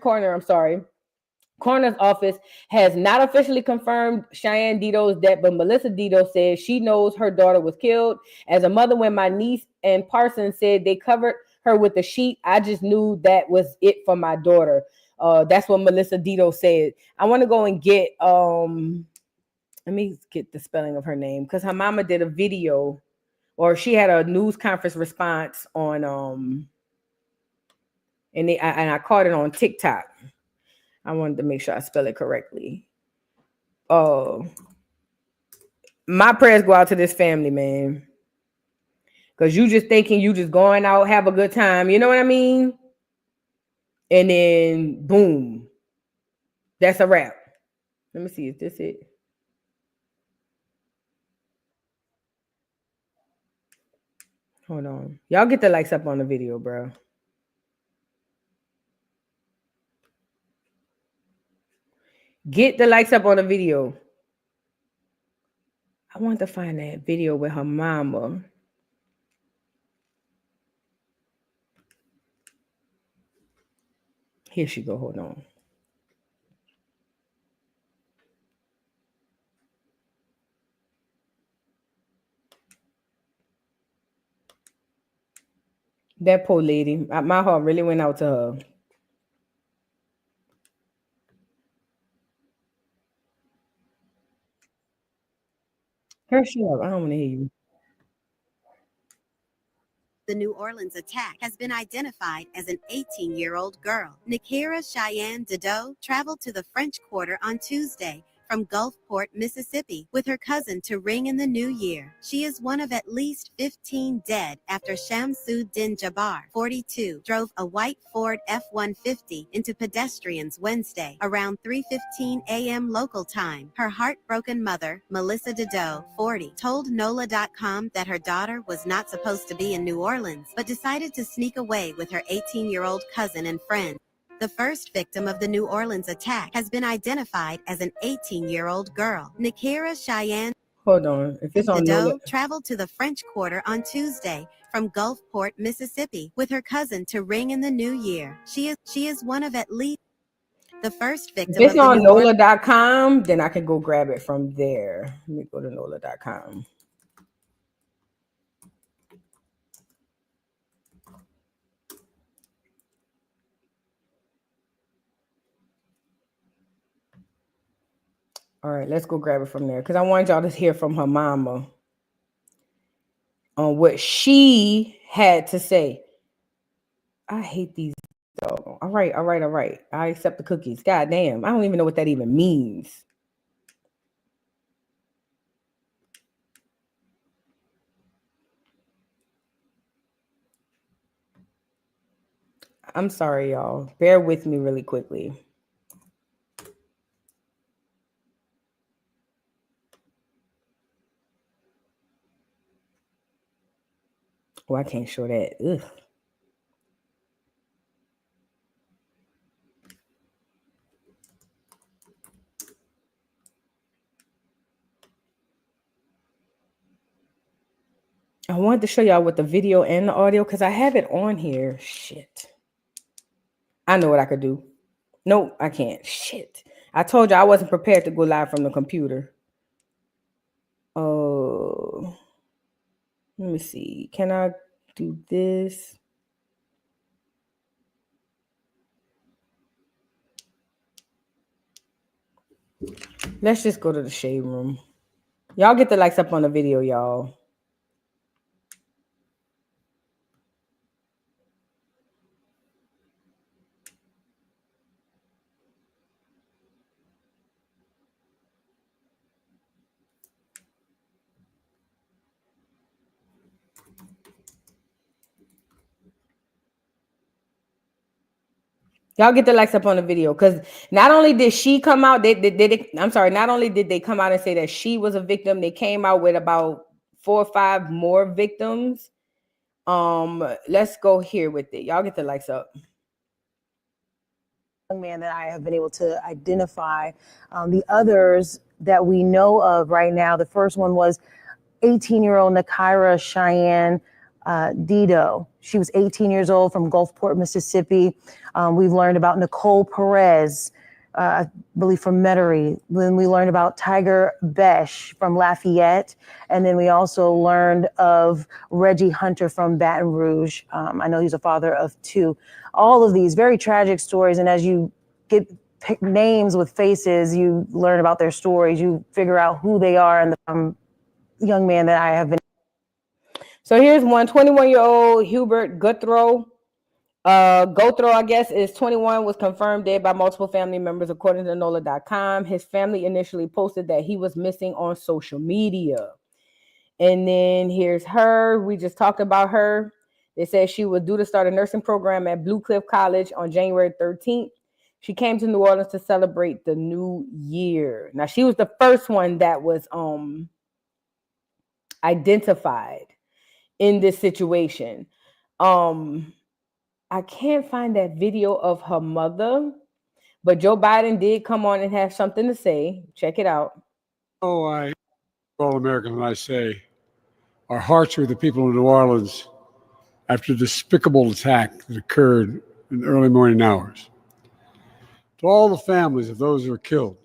Coroner's office has not officially confirmed Cheyenne Dito's death, but Melissa Dito says she knows her daughter was killed. As a mother, when my niece and Parsons said they covered her with a sheet, I just knew that was it for my daughter. That's what Melissa Dito said. I want to go and get let me get the spelling of her name because her mama did a video, or she had a news conference response on and I caught it on TikTok. I wanted to make sure I spell it correctly. My prayers go out to this family, man. Because you just thinking you just going out, have a good time. You know what I mean? And then, boom. That's a wrap. Let me see. Is this it? Hold on. Y'all get the likes up on the video, bro. Get the likes up on the video. I want to find that video with her mama. Here she go. Hold on. That poor lady. My heart really went out to her. Shut up. I don't want to hear you. The New Orleans attack has been identified as an 18-year-old girl. Nakira Cheyenne Dido traveled to the French Quarter on Tuesday from Gulfport, Mississippi, with her cousin to ring in the new year. She is one of at least 15 dead after Shamsuddin Jabbar, 42, drove a white Ford F-150 into pedestrians Wednesday around 3:15 a.m. local time. Her heartbroken mother, Melissa Dido, 40, told NOLA.com that her daughter was not supposed to be in New Orleans, but decided to sneak away with her 18-year-old cousin and friend. The first victim of the New Orleans attack has been identified as an 18-year-old girl. Nakira Cheyenne Hold on. If it's on Dido traveled to the French Quarter on Tuesday from Gulfport, Mississippi, with her cousin to ring in the new year. She is one of at least the first victim If it's of the on New Orleans. NOLA.com, then I can go grab it from there. Let me go to NOLA.com. All right, let's go grab it from there because I wanted y'all to hear from her mama on what she had to say. I hate these dogs. All right. I accept the cookies. God damn, I don't even know what that even means. I'm sorry, y'all. Bear with me really quickly. Oh, I can't show that. Ugh. I wanted to show y'all with the video and the audio because I have it on here. Shit. I know what I could do. Nope, I can't. Shit. I told you I wasn't prepared to go live from the computer. Oh. Let me see. Can I do this? Let's just go to the shade room. Y'all get the likes up on the video, y'all. Y'all get the likes up on the video because not only did she come out, not only did they come out and say that she was a victim, they came out with about 4 or 5 more victims. Let's go here with it. Y'all get the likes up. Young man that I have been able to identify. The others that we know of right now, the first one was 18-year-old Nakira Cheyenne Dido. She was 18 years old from Gulfport, Mississippi. We've learned about Nicole Perez, I believe from Metairie. Then we learned about Tiger Besh from Lafayette. And then we also learned of Reggie Hunter from Baton Rouge. I know he's a father of 2. All of these very tragic stories. And as you get names with faces, you learn about their stories, you figure out who they are. And the young man that I have been. So here's one 21-year-old Hubert Guthrow. Guthrow, I guess, is 21, was confirmed dead by multiple family members, according to NOLA.com. His family initially posted that he was missing on social media. And then here's her. We just talked about her. They said she was due to start a nursing program at Blue Cliff College on January 13th. She came to New Orleans to celebrate the new year. Now, she was the first one that was identified in this situation. I can't find that video of her mother, but Joe Biden did come on and have something to say. Check it out. Oh, all Americans, and I say, our hearts are with the people of New Orleans after the despicable attack that occurred in the early morning hours. To all the families of those who were killed,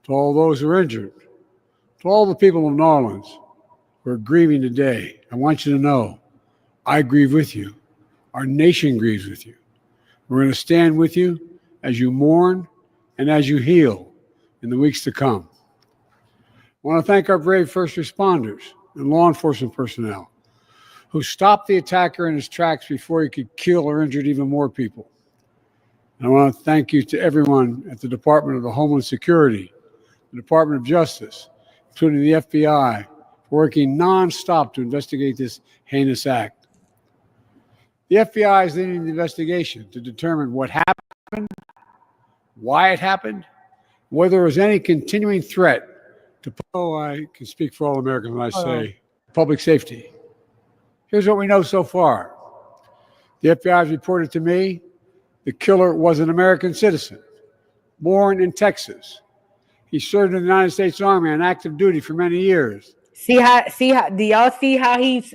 to all those who were injured, to all the people of New Orleans who are grieving today, I want you to know, I grieve with you. Our nation grieves with you. We're going to stand with you as you mourn and as you heal in the weeks to come. I want to thank our brave first responders and law enforcement personnel who stopped the attacker in his tracks before he could kill or injure even more people. And I want to thank you to everyone at the Department of Homeland Security, the Department of Justice, including the FBI, for working nonstop to investigate this heinous act. The FBI is leading the investigation to determine what happened, why it happened, whether there was any continuing threat to, I can speak for all Americans when I say public safety. Here's what we know so far. The FBI has reported to me the killer was an American citizen, born in Texas. He served in the United States Army on active duty for many years. See how, do y'all see how he's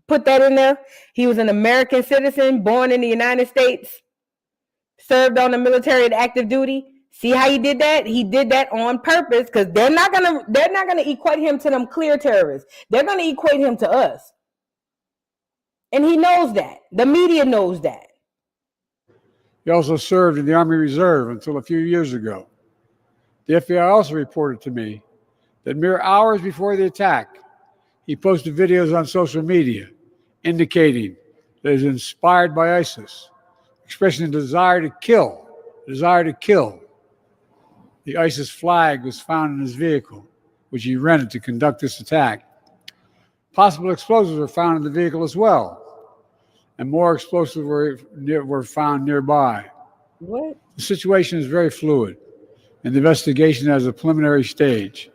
put that in there? He was an American citizen, born in the United States, served on the military at active duty. See how he did that? He did that on purpose because they're not gonna equate him to them clear terrorists. They're gonna equate him to us. And he knows that. The media knows that. He also served in the Army Reserve until a few years ago. The FBI also reported to me that mere hours before the attack, he posted videos on social media indicating that he was inspired by ISIS, expressing a desire to kill. The ISIS flag was found in his vehicle, which he rented to conduct this attack. Possible explosives were found in the vehicle as well, and more explosives were found nearby. What? The situation is very fluid, and the investigation has a preliminary stage.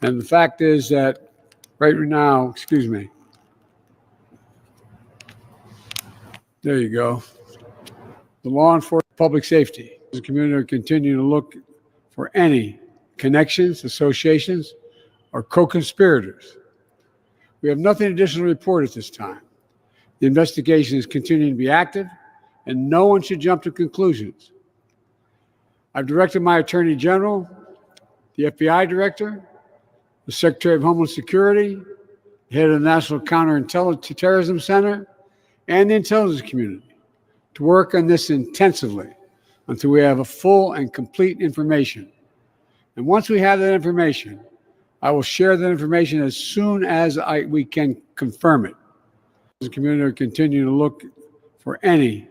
And the fact is that right now, excuse me, there you go. The law enforcement, public safety, the community are continuing to look for any connections, associations, or co-conspirators. We have nothing additional to report at this time. The investigation is continuing to be active, and no one should jump to conclusions. I've directed my Attorney General, the FBI Director, the Secretary of Homeland Security, the head of the National Counterterrorism Center, and the intelligence community to work on this intensively until we have a full and complete information. And once we have that information, I will share that information as soon as we can confirm it. The community are continuing to look for any.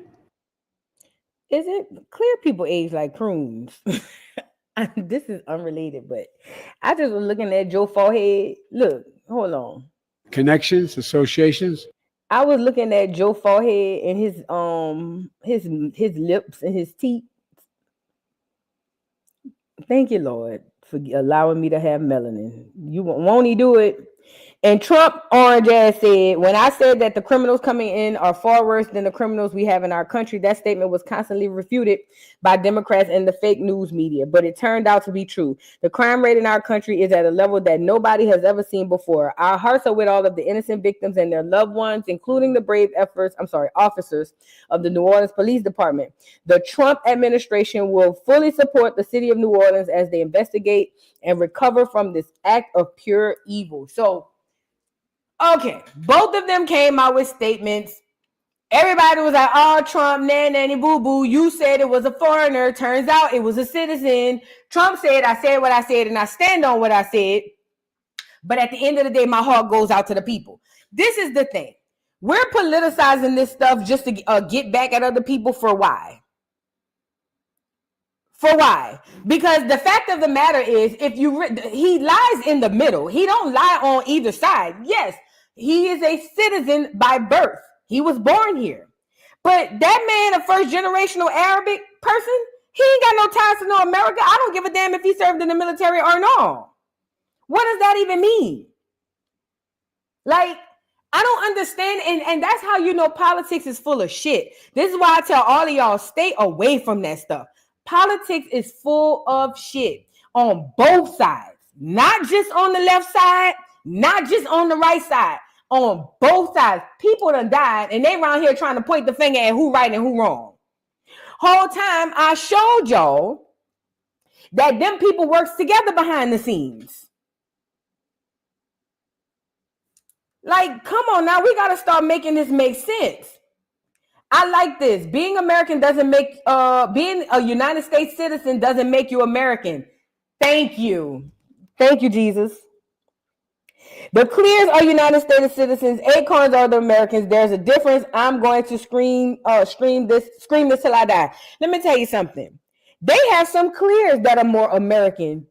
Is it clear people age like prunes? This is unrelated, but I just was looking at Joe's forehead. Look, hold on. Connections, associations. I was looking at Joe's forehead and his lips and his teeth. Thank you, Lord, for allowing me to have melanin. You won't he do it? And Trump Orange ass said, when I said that the criminals coming in are far worse than the criminals we have in our country, that statement was constantly refuted by Democrats and the fake news media. But it turned out to be true. The crime rate in our country is at a level that nobody has ever seen before. Our hearts are with all of the innocent victims and their loved ones, including the brave officers of the New Orleans Police Department. The Trump administration will fully support the city of New Orleans as they investigate and recover from this act of pure evil. So, okay, both of them came out with statements. Everybody was like, oh, Trump, nanny, boo-boo. You said it was a foreigner. Turns out it was a citizen. Trump said, I said what I said, and I stand on what I said. But at the end of the day, my heart goes out to the people. This is the thing. We're politicizing this stuff just to get back at other people for why? For why? Because the fact of the matter is, he lies in the middle. He don't lie on either side. Yes, he is a citizen by birth. He was born here. But that man, a first generational Arabic person, he ain't got no ties to no America. I don't give a damn if he served in the military or not. What does that even mean? Like, I don't understand. And that's how you know politics is full of shit. This is why I tell all of y'all, stay away from that stuff. Politics is full of shit on both sides, not just on the left side, not just on the right side, on both sides. People done died and they around here trying to point the finger at who right and who wrong. Whole time I showed y'all that them people works together behind the scenes. Like, come on now, we got to start making this make sense. I like this. Being American doesn't make, being a United States citizen doesn't make you American. Thank you. Thank you, Jesus. The clears are United States citizens. Acorns are the Americans. There's a difference. I'm going to scream this till I die. Let me tell you something. They have some clears that are more American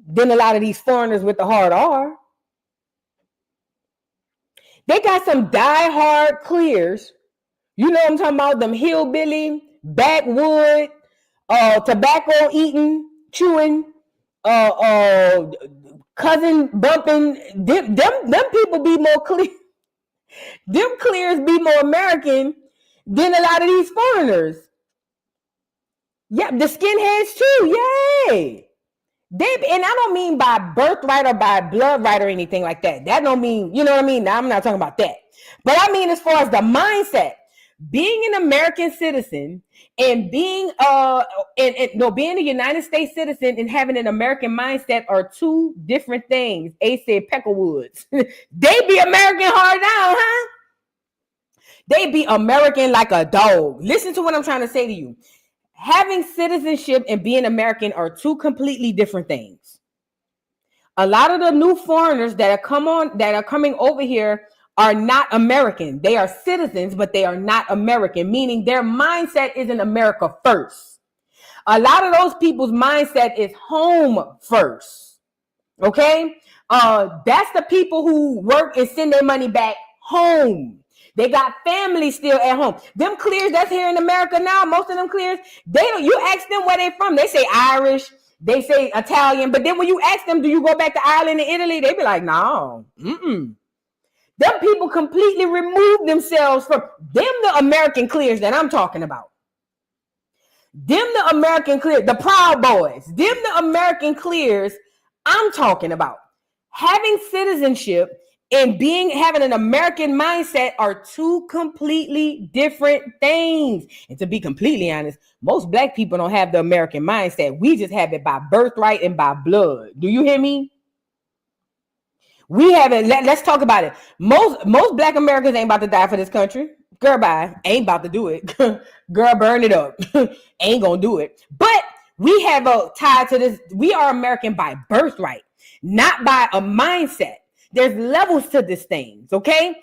than a lot of these foreigners with the hard R. They got some die-hard clears. You know what I'm talking about? Them hillbilly, backwood, tobacco eating, chewing, cousin bumping. Them people be more clear. Them clears be more American than a lot of these foreigners. Yeah, the skinheads too. Yay. And I don't mean by birthright or by blood right or anything like that. That don't mean, you know what I mean? Now, I'm not talking about that. But I mean as far as the mindset, being an American citizen and being being a United States citizen and having an American mindset are two different things. A said Peckerwoods. They be American hard down, huh? They be American like a dog. Listen to what I'm trying to say to you. Having citizenship and being American are two completely different things. A lot of the new foreigners that are coming over here are not American. They are citizens, but they are not American, meaning their mindset isn't America first. A lot of those people's mindset is home first. Okay? That's the people who work and send their money back home. They got family still at home. Them clears that's here in America now, most of them clears, you ask them where they from. They say Irish, they say Italian, but then when you ask them, do you go back to Ireland and Italy? They be like, no. Them people completely remove themselves from them, the American clears that I'm talking about. Them, the American clears, the Proud Boys, them, the American clears I'm talking about. Having citizenship and having an American mindset are two completely different things. And to be completely honest, most black people don't have the American mindset. We just have it by birthright and by blood. Do you hear me? We have it. Let's talk about it. Most black Americans ain't about to die for this country. Girl, bye. Ain't about to do it. Girl, burn it up. Ain't gonna do it. But we have a tie to this. We are American by birthright, not by a mindset. There's levels to this thing, okay?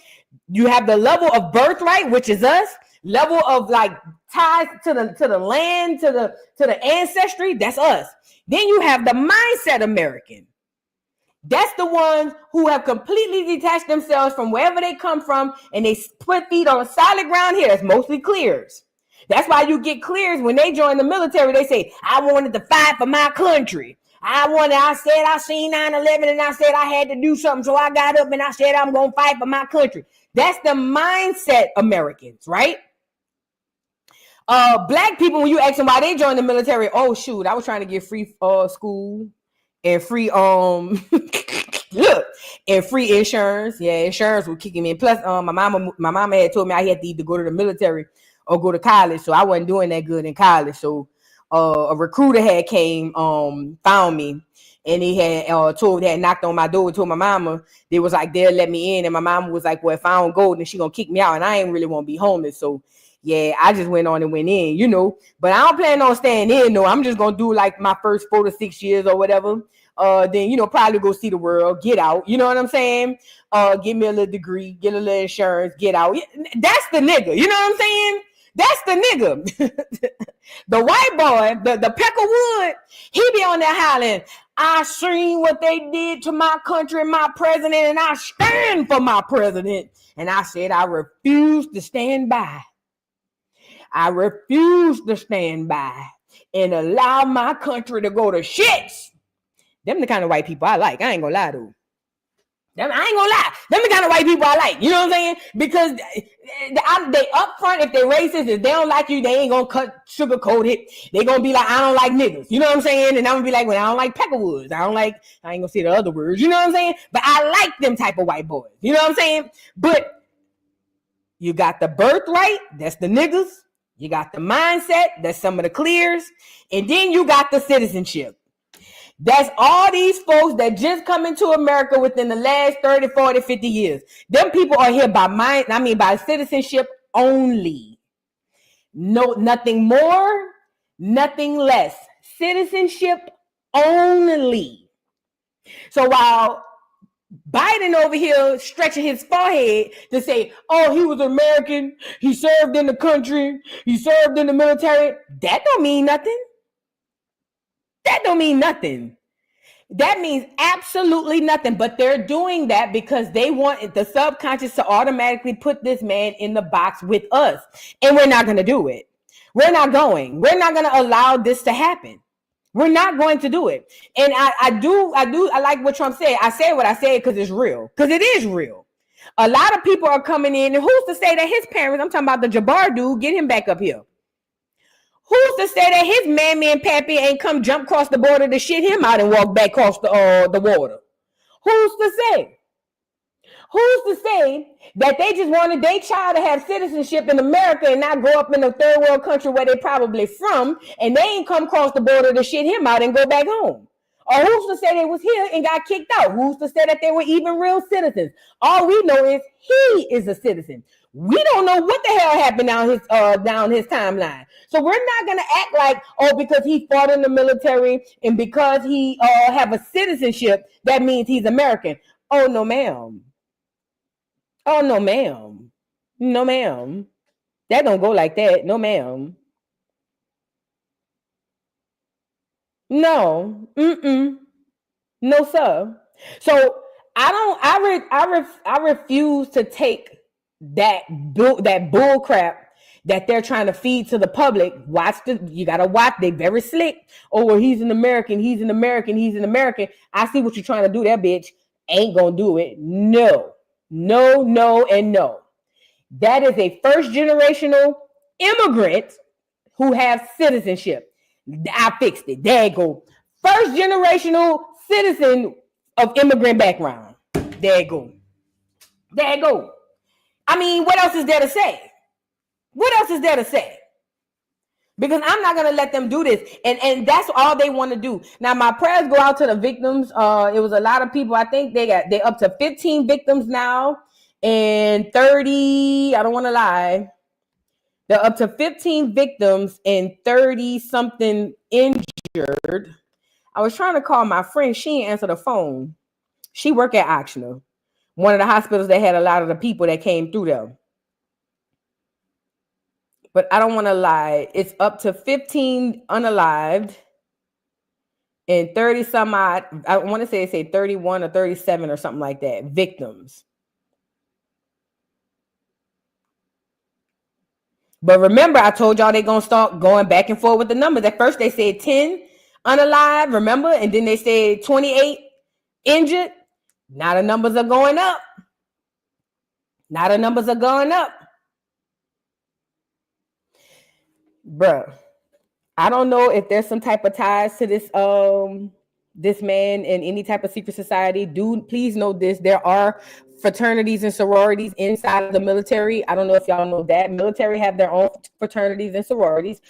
You have the level of birthright, which is us, level of like ties to the land, to the ancestry, that's us. Then you have the mindset American. That's the ones who have completely detached themselves from wherever they come from and they put feet on solid ground here. That's mostly clears. That's why you get clears when they join the military. They say, I wanted to fight for my country. I said I seen 9/11 and I said I had to do something. So I got up and I said I'm going to fight for my country. That's the mindset Americans, right? Black people, when you ask them why they joined the military, oh shoot, I was trying to get free school and free and free insurance. Yeah, insurance was kicking me in. Plus, my mama had told me I had to either go to the military or go to college, so I wasn't doing that good in college. So a recruiter had came, found me, and he had knocked on my door, told my mama, they was like, they'll let me in. And my mama was like, well, if I don't go, then she gonna kick me out, and I ain't really want to be homeless. So yeah, I just went on and went in, you know. But I don't plan on staying in, no. I'm just gonna do like my first 4 to 6 years or whatever. Then, you know, probably go see the world, get out. You know what I'm saying? Get me a little degree, get a little insurance, get out. That's the nigga. You know what I'm saying? That's the nigga. The white boy, the Peckerwood, he be on there hollering, I seen what they did to my country and my president, and I stand for my president. And I said, I refuse to stand by. I refuse to stand by and allow my country to go to shits. Them the kind of white people I like. I ain't gonna lie to them. I ain't gonna lie. Them the kind of white people I like. You know what I'm saying? Because they upfront, if they racist, if they don't like you, they ain't gonna sugarcoat it. They gonna be like, I don't like niggas. You know what I'm saying? And I'm gonna be like, well, I don't like Peckerwoods. I ain't gonna say the other words. You know what I'm saying? But I like them type of white boys. You know what I'm saying? But you got the birthright, that's the niggas. You got the mindset, that's some of the clears. And then you got the citizenship. That's all these folks that just come into America within the last 30, 40, 50 years. Them people are here by citizenship only. No, nothing more, nothing less. Citizenship only. So while Biden over here stretching his forehead to say, oh, he was American. He served in the country. He served in the military. That don't mean nothing. That don't mean nothing. That means absolutely nothing. But they're doing that because they want the subconscious to automatically put this man in the box with us. And we're not going to do it. We're not going. We're not going to allow this to happen. We're not going to do it. And I like what Trump said. I said what I said because it's real. Because it is real. A lot of people are coming in. And who's to say that his parents, I'm talking about the Jabbar dude, get him back up here. Who's to say that his mammy and pappy ain't come jump across the border to shit him out and walk back across the water? Who's to say? Who's to say that they just wanted their child to have citizenship in America and not grow up in a third world country where they probably from, and they ain't come across the border to shit him out and go back home? Or who's to say they was here and got kicked out? Who's to say that they were even real citizens? All we know is he is a citizen. We don't know what the hell happened down his timeline. So we're not gonna act like, oh, because he fought in the military and because he have a citizenship, that means he's American. Oh no, ma'am. Oh no, ma'am. No, ma'am. That don't go like that. No, ma'am. No. No, sir. So I refuse to take that bull crap that they're trying to feed to the public. You gotta watch. They very slick. Oh, well, he's an American. He's an American. He's an American. I see what you're trying to do. That bitch ain't gonna do it. No, and no. That is a first generational immigrant who has citizenship. I fixed it. There you go. First generational citizen of immigrant background. There you go. There you go. I mean, what else is there to say? What else is there to say? Because I'm not going to let them do this. And that's all they want to do. Now, my prayers go out to the victims. It was a lot of people. I think they're up to 15 victims now and 30. I don't want to lie. They're up to 15 victims and 30 something injured. I was trying to call my friend. She didn't answer the phone. She worked at Oxnard, one of the hospitals that had a lot of the people that came through there. But I don't want to lie. It's up to 15 unalived and 30 some odd. I want to say 31 or 37 or something like that. Victims. But remember, I told y'all they're going to start going back and forth with the numbers. At first, they said 10 unalive, remember? And then they said 28 injured. Now the numbers are going up. Now the numbers are going up. Bruh, I don't know if there's some type of ties to this man in any type of secret society. Dude, please know this. There are fraternities and sororities inside of the military. I don't know if y'all know that. Military have their own fraternities and sororities.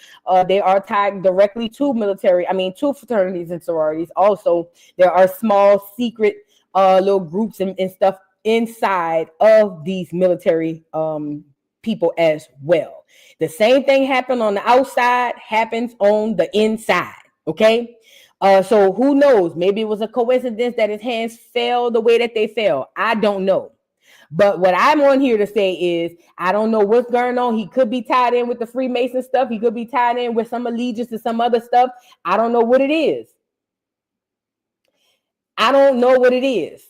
They are tied directly to to fraternities and sororities. Also, there are small secret little groups and stuff inside of these military people as well. The same thing happened on the outside happens on the inside. Okay. So who knows? Maybe it was a coincidence that his hands fell the way that they fell. I don't know. But what I'm on here to say is I don't know what's going on. He could be tied in with the Freemason stuff. He could be tied in with some allegiance to some other stuff. I don't know what it is. I don't know what it is.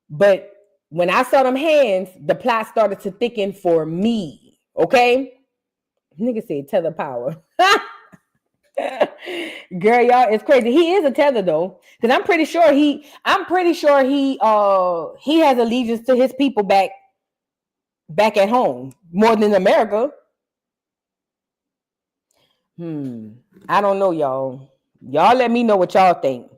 But when I saw them hands, the plot started to thicken for me. Okay? Nigga said tether power. Girl, y'all, it's crazy. He is a tether though, because I'm pretty sure he has allegiance to his people back at home more than America. I don't know, y'all. Y'all let me know what y'all think.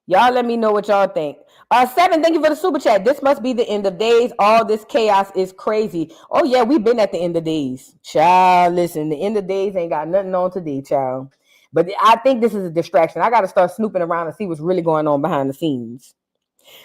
Y'all let me know what y'all think. 7, thank you for the super chat. This must be the end of days. All this chaos is crazy. Oh, yeah, we've been at the end of days. Child, listen, the end of days ain't got nothing on today, child. But I think this is a distraction. I got to start snooping around and see what's really going on behind the scenes.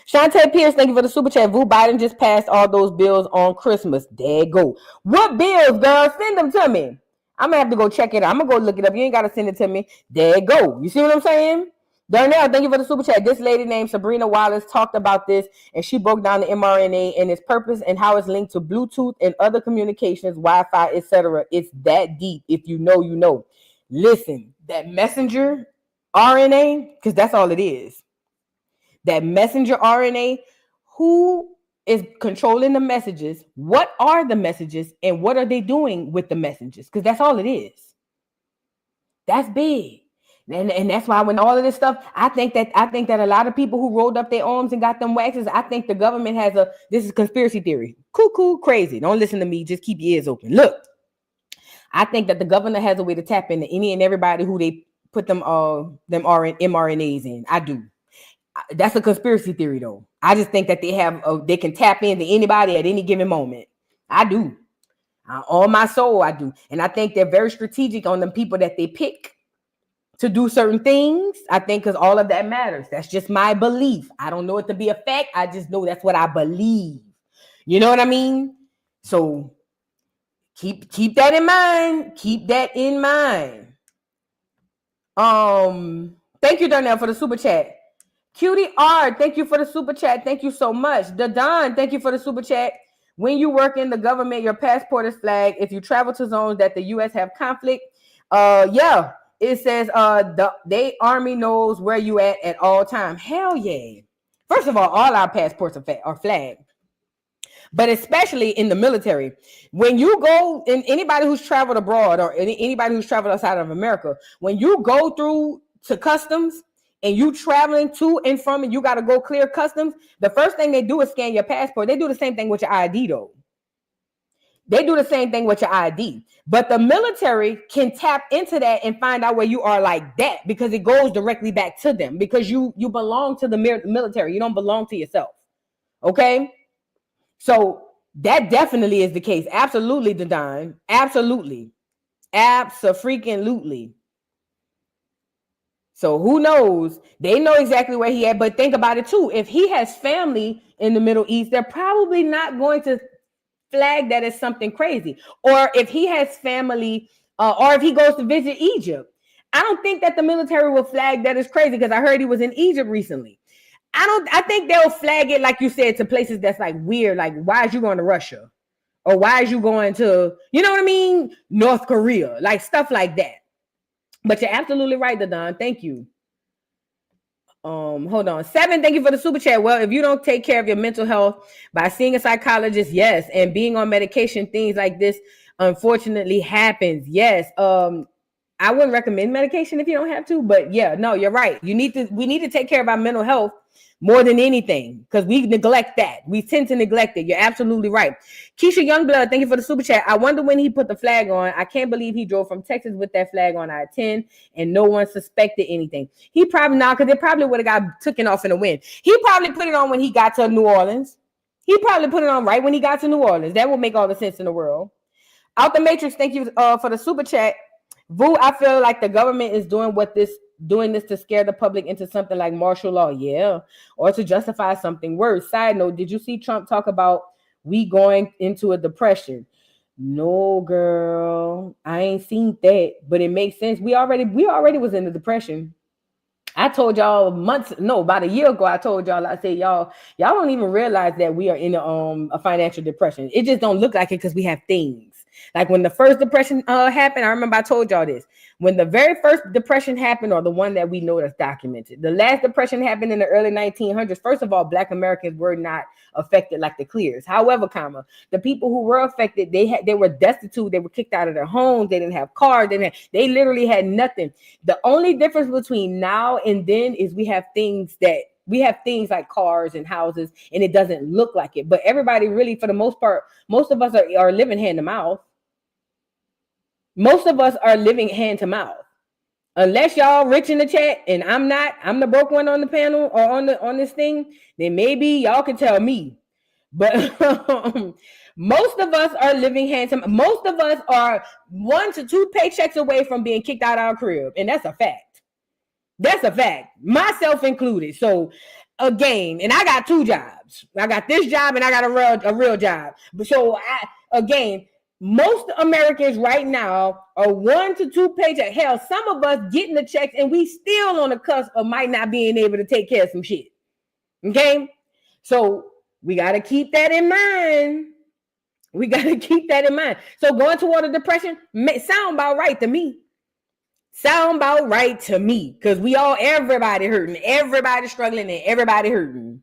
Shantae Pierce, thank you for the super chat. Vu Biden just passed all those bills on Christmas. There you go. What bills, girl? Send them to me. I'm going to have to go check it out. I'm going to go look it up. You ain't got to send it to me. There you go. You see what I'm saying? Darnell, thank you for the super chat. This lady named Sabrina Wallace talked about this, and she broke down the mRNA and its purpose and how it's linked to Bluetooth and other communications, Wi-Fi, etc. It's that deep. If you know, you know. Listen, that messenger RNA, because that's all it is. That messenger RNA, who is controlling the messages? What are the messages, and what are they doing with the messages? Because that's all it is. That's big. And that's why when all of this stuff, I think that a lot of people who rolled up their arms and got them waxes, I think the government has this is conspiracy theory. Cuckoo, crazy. Don't listen to me. Just keep your ears open. Look, I think that the governor has a way to tap into any and everybody who they put them mRNAs in. I do. That's a conspiracy theory, though. I just think that they can tap into anybody at any given moment. I do. On my soul, I do. And I think they're very strategic on the people that they pick to do certain things. I think because all of that matters. That's just my belief. I don't know it to be a fact. I just know that's what I believe. You know what I mean? So keep that in mind. Keep that in mind. Thank you, Darnell, for the super chat. Cutie R, thank you for the super chat. Thank you so much. Dadon, thank you for the super chat. When you work in the government, your passport is flagged. If you travel to zones that the U.S. have conflict, yeah, it says the Army knows where you at all time. Hell yeah. First of all our passports are flagged. But especially in the military, when you go, and anybody who's traveled abroad or anybody who's traveled outside of America, when you go through to customs and you traveling to and from and you got to go clear customs, the first thing they do is scan your passport. They do the same thing with your ID, though. They do the same thing with your ID. But the military can tap into that and find out where you are like that, because it goes directly back to them, because you belong to the military. You don't belong to yourself. Okay? So that definitely is the case. Absolutely, Dadon. Absolutely. Abso-freaking-lutely. So who knows? They know exactly where he at, but think about it too. If he has family in the Middle East, they're probably not going to flag that as something crazy. Or if he has family, or if he goes to visit Egypt, I don't think that the military will flag that as crazy, because I heard he was in Egypt recently. I think they'll flag it, like you said, to places that's like weird, like why is you going to Russia? Or why is you going to, you know what I mean? North Korea, like stuff like that. But you're absolutely right, Dadon. Thank you. Hold on. 7, thank you for the super chat. Well, if you don't take care of your mental health by seeing a psychologist, yes, and being on medication, things like this unfortunately happens. Yes. I wouldn't recommend medication if you don't have to, but yeah, no, you're right. We need to take care of our mental health more than anything, because we neglect that. We tend to neglect it. You're absolutely right. Keisha Youngblood, thank you for the super chat. I wonder when he put the flag on. I can't believe he drove from Texas with that flag on I-10 and no one suspected anything. He probably not, because it probably would have got taken off in the wind. He probably put it on when he got to New Orleans. He probably put it on right when he got to New Orleans. That would make all the sense in the world. Out the Matrix, thank you for the super chat. Vu, I feel like the government is doing this to scare the public into something like martial law, yeah, or to justify something worse. Side note, did you see Trump talk about we going into a depression? No, girl, I ain't seen that, but it makes sense. We already was in the depression. I told y'all about a year ago, I told y'all, I said, y'all don't even realize that we are in a financial depression. It just don't look like it because we have things. Like when the first depression happened, I remember I told y'all this. When the very first depression happened, or the one that we know that's documented, the last depression happened in the early 1900s. First of all, Black Americans were not affected like the clears. However, the people who were affected, they were destitute. They were kicked out of their homes. They didn't have cars. They literally had nothing. The only difference between now and then is we have things like cars and houses, and it doesn't look like it. But everybody really, for the most part, most of us are living hand to mouth. Most of us are living hand to mouth. Unless y'all rich in the chat and I'm not, I'm the broke one on the panel or on this thing, then maybe y'all can tell me. But most of us are living hand to mouth. Most of us are 1 to 2 paychecks away from being kicked out of our crib. And that's a fact. That's a fact. Myself included. So again, and I got 2 jobs. I got this job and I got a real job. But so again, Most Americans right now are 1 to 2 paycheck. Hell, some of us getting the checks and we still on the cusp of might not being able to take care of some shit. Okay? So we got to keep that in mind. We got to keep that in mind. So going toward a depression sound about right to me. Sound about right to me. Because everybody hurting. Everybody struggling and everybody hurting.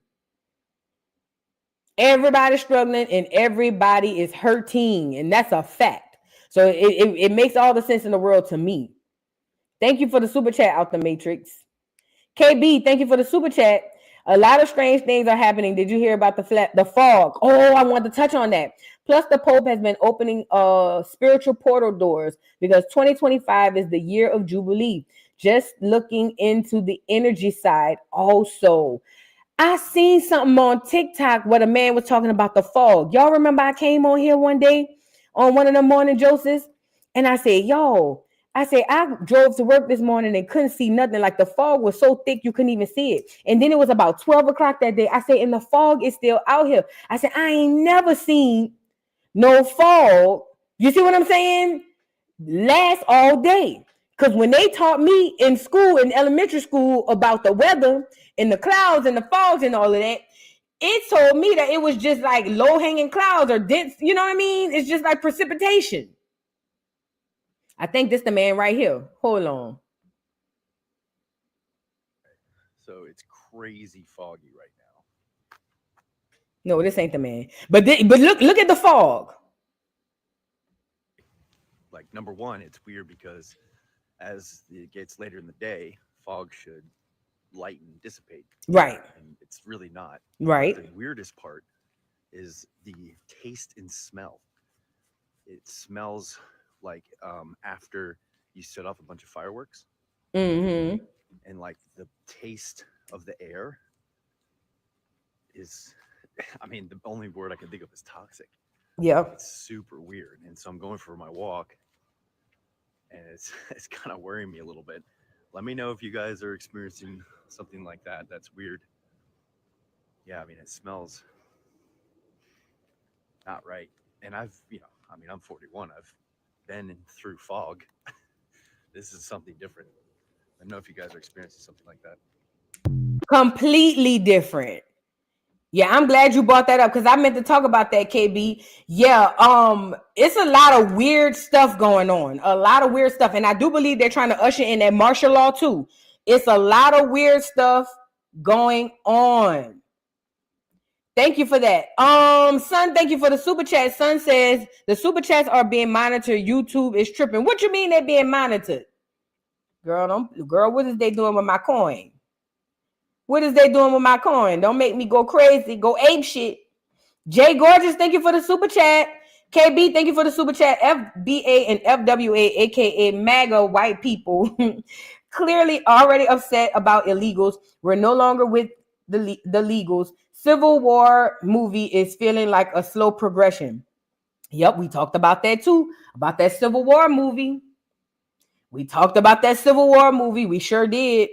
Everybody's struggling and everybody is hurting. And that's a fact. So it makes all the sense in the world to me. Thank you for the super chat out the Matrix. KB, thank you for the super chat. A lot of strange things are happening. Did you hear about the fog? Oh, I wanted to touch on that. Plus, the Pope has been opening spiritual portal doors because 2025 is the year of Jubilee. Just looking into the energy side also. I seen something on TikTok where the man was talking about the fog. Y'all remember I came on here one day on one of the morning Joces and I said, I drove to work this morning and couldn't see nothing. Like the fog was so thick you couldn't even see it. And then it was about 12 o'clock that day. I said, and the fog is still out here. I said, I ain't never seen no fog. You see what I'm saying? Last all day. Because when they taught me in school, in elementary school, about the weather and the clouds and the fogs and all of that, it told me that it was just like low-hanging clouds or dense, you know what I mean? It's just like precipitation. I think this the man right here. Hold on. So it's crazy foggy right now. No, this ain't the man. But look at the fog. Like, number one, it's weird because as it gets later in the day, fog should lighten, dissipate. Right. And it's really not. Right. The weirdest part is the taste and smell. It smells like after you set off a bunch of fireworks. Mm-hmm. And like the taste of the air is, I mean, the only word I can think of is toxic. Yeah. It's super weird. And so I'm going for my walk and it's kind of worrying me a little bit. Let me know if you guys are experiencing something like that. That's weird. Yeah, I mean, it smells not right. And I'm 41. I've been through fog. This is something different. I don't know if you guys are experiencing something like that. Completely different. Yeah, I'm glad you brought that up because I meant to talk about that, KB. Yeah, it's a lot of weird stuff going on. A lot of weird stuff. And I do believe they're trying to usher in that martial law too. It's a lot of weird stuff going on. Thank you for that. Son, thank you for the super chat. Son says the super chats are being monitored. YouTube is tripping. What you mean they're being monitored? Girl, what is they doing with my coin? What is they doing with my coin? Don't make me go crazy, go ape shit. Jay Gorgeous, thank you for the super chat. KB, thank you for the super chat. FBA and FWA, aka MAGA white people, clearly already upset about illegals. We're no longer with the legals. Civil War movie is feeling like a slow progression. Yep, we talked about that too, about that Civil War movie. We talked about that Civil War movie. We sure did.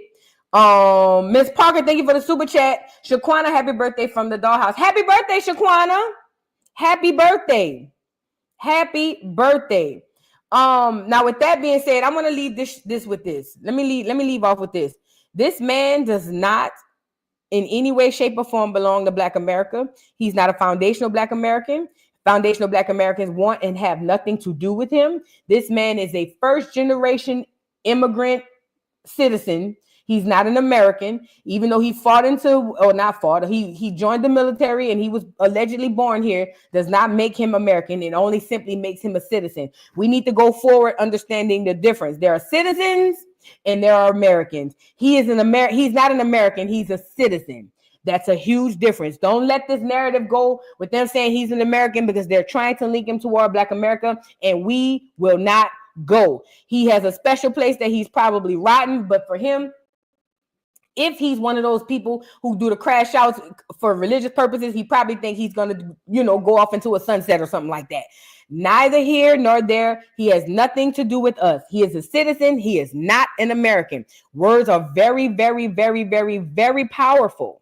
Miss Parker, thank you for the super chat. Shaquana, happy birthday from the dollhouse. Happy birthday, Shaquana. Happy birthday. Happy birthday. Now with that being said, I'm gonna leave this with this. Let me leave off with this. This man does not in any way, shape, or form belong to Black America. He's not a foundational Black American. Foundational Black Americans want and have nothing to do with him. This man is a first generation immigrant citizen. He's not an American, even though he he joined the military and he was allegedly born here, does not make him American. It only simply makes him a citizen. We need to go forward understanding the difference. There are citizens and there are Americans. He's not an American, he's a citizen. That's a huge difference. Don't let this narrative go with them saying he's an American because they're trying to link him toward Black America, and we will not go. He has a special place that he's probably rotten, but for him, if he's one of those people who do the crash outs for religious purposes, he probably thinks he's going to, go off into a sunset or something like that. Neither here nor there. He has nothing to do with us. He is a citizen. He is not an American. Words are very, very, very, very, very powerful.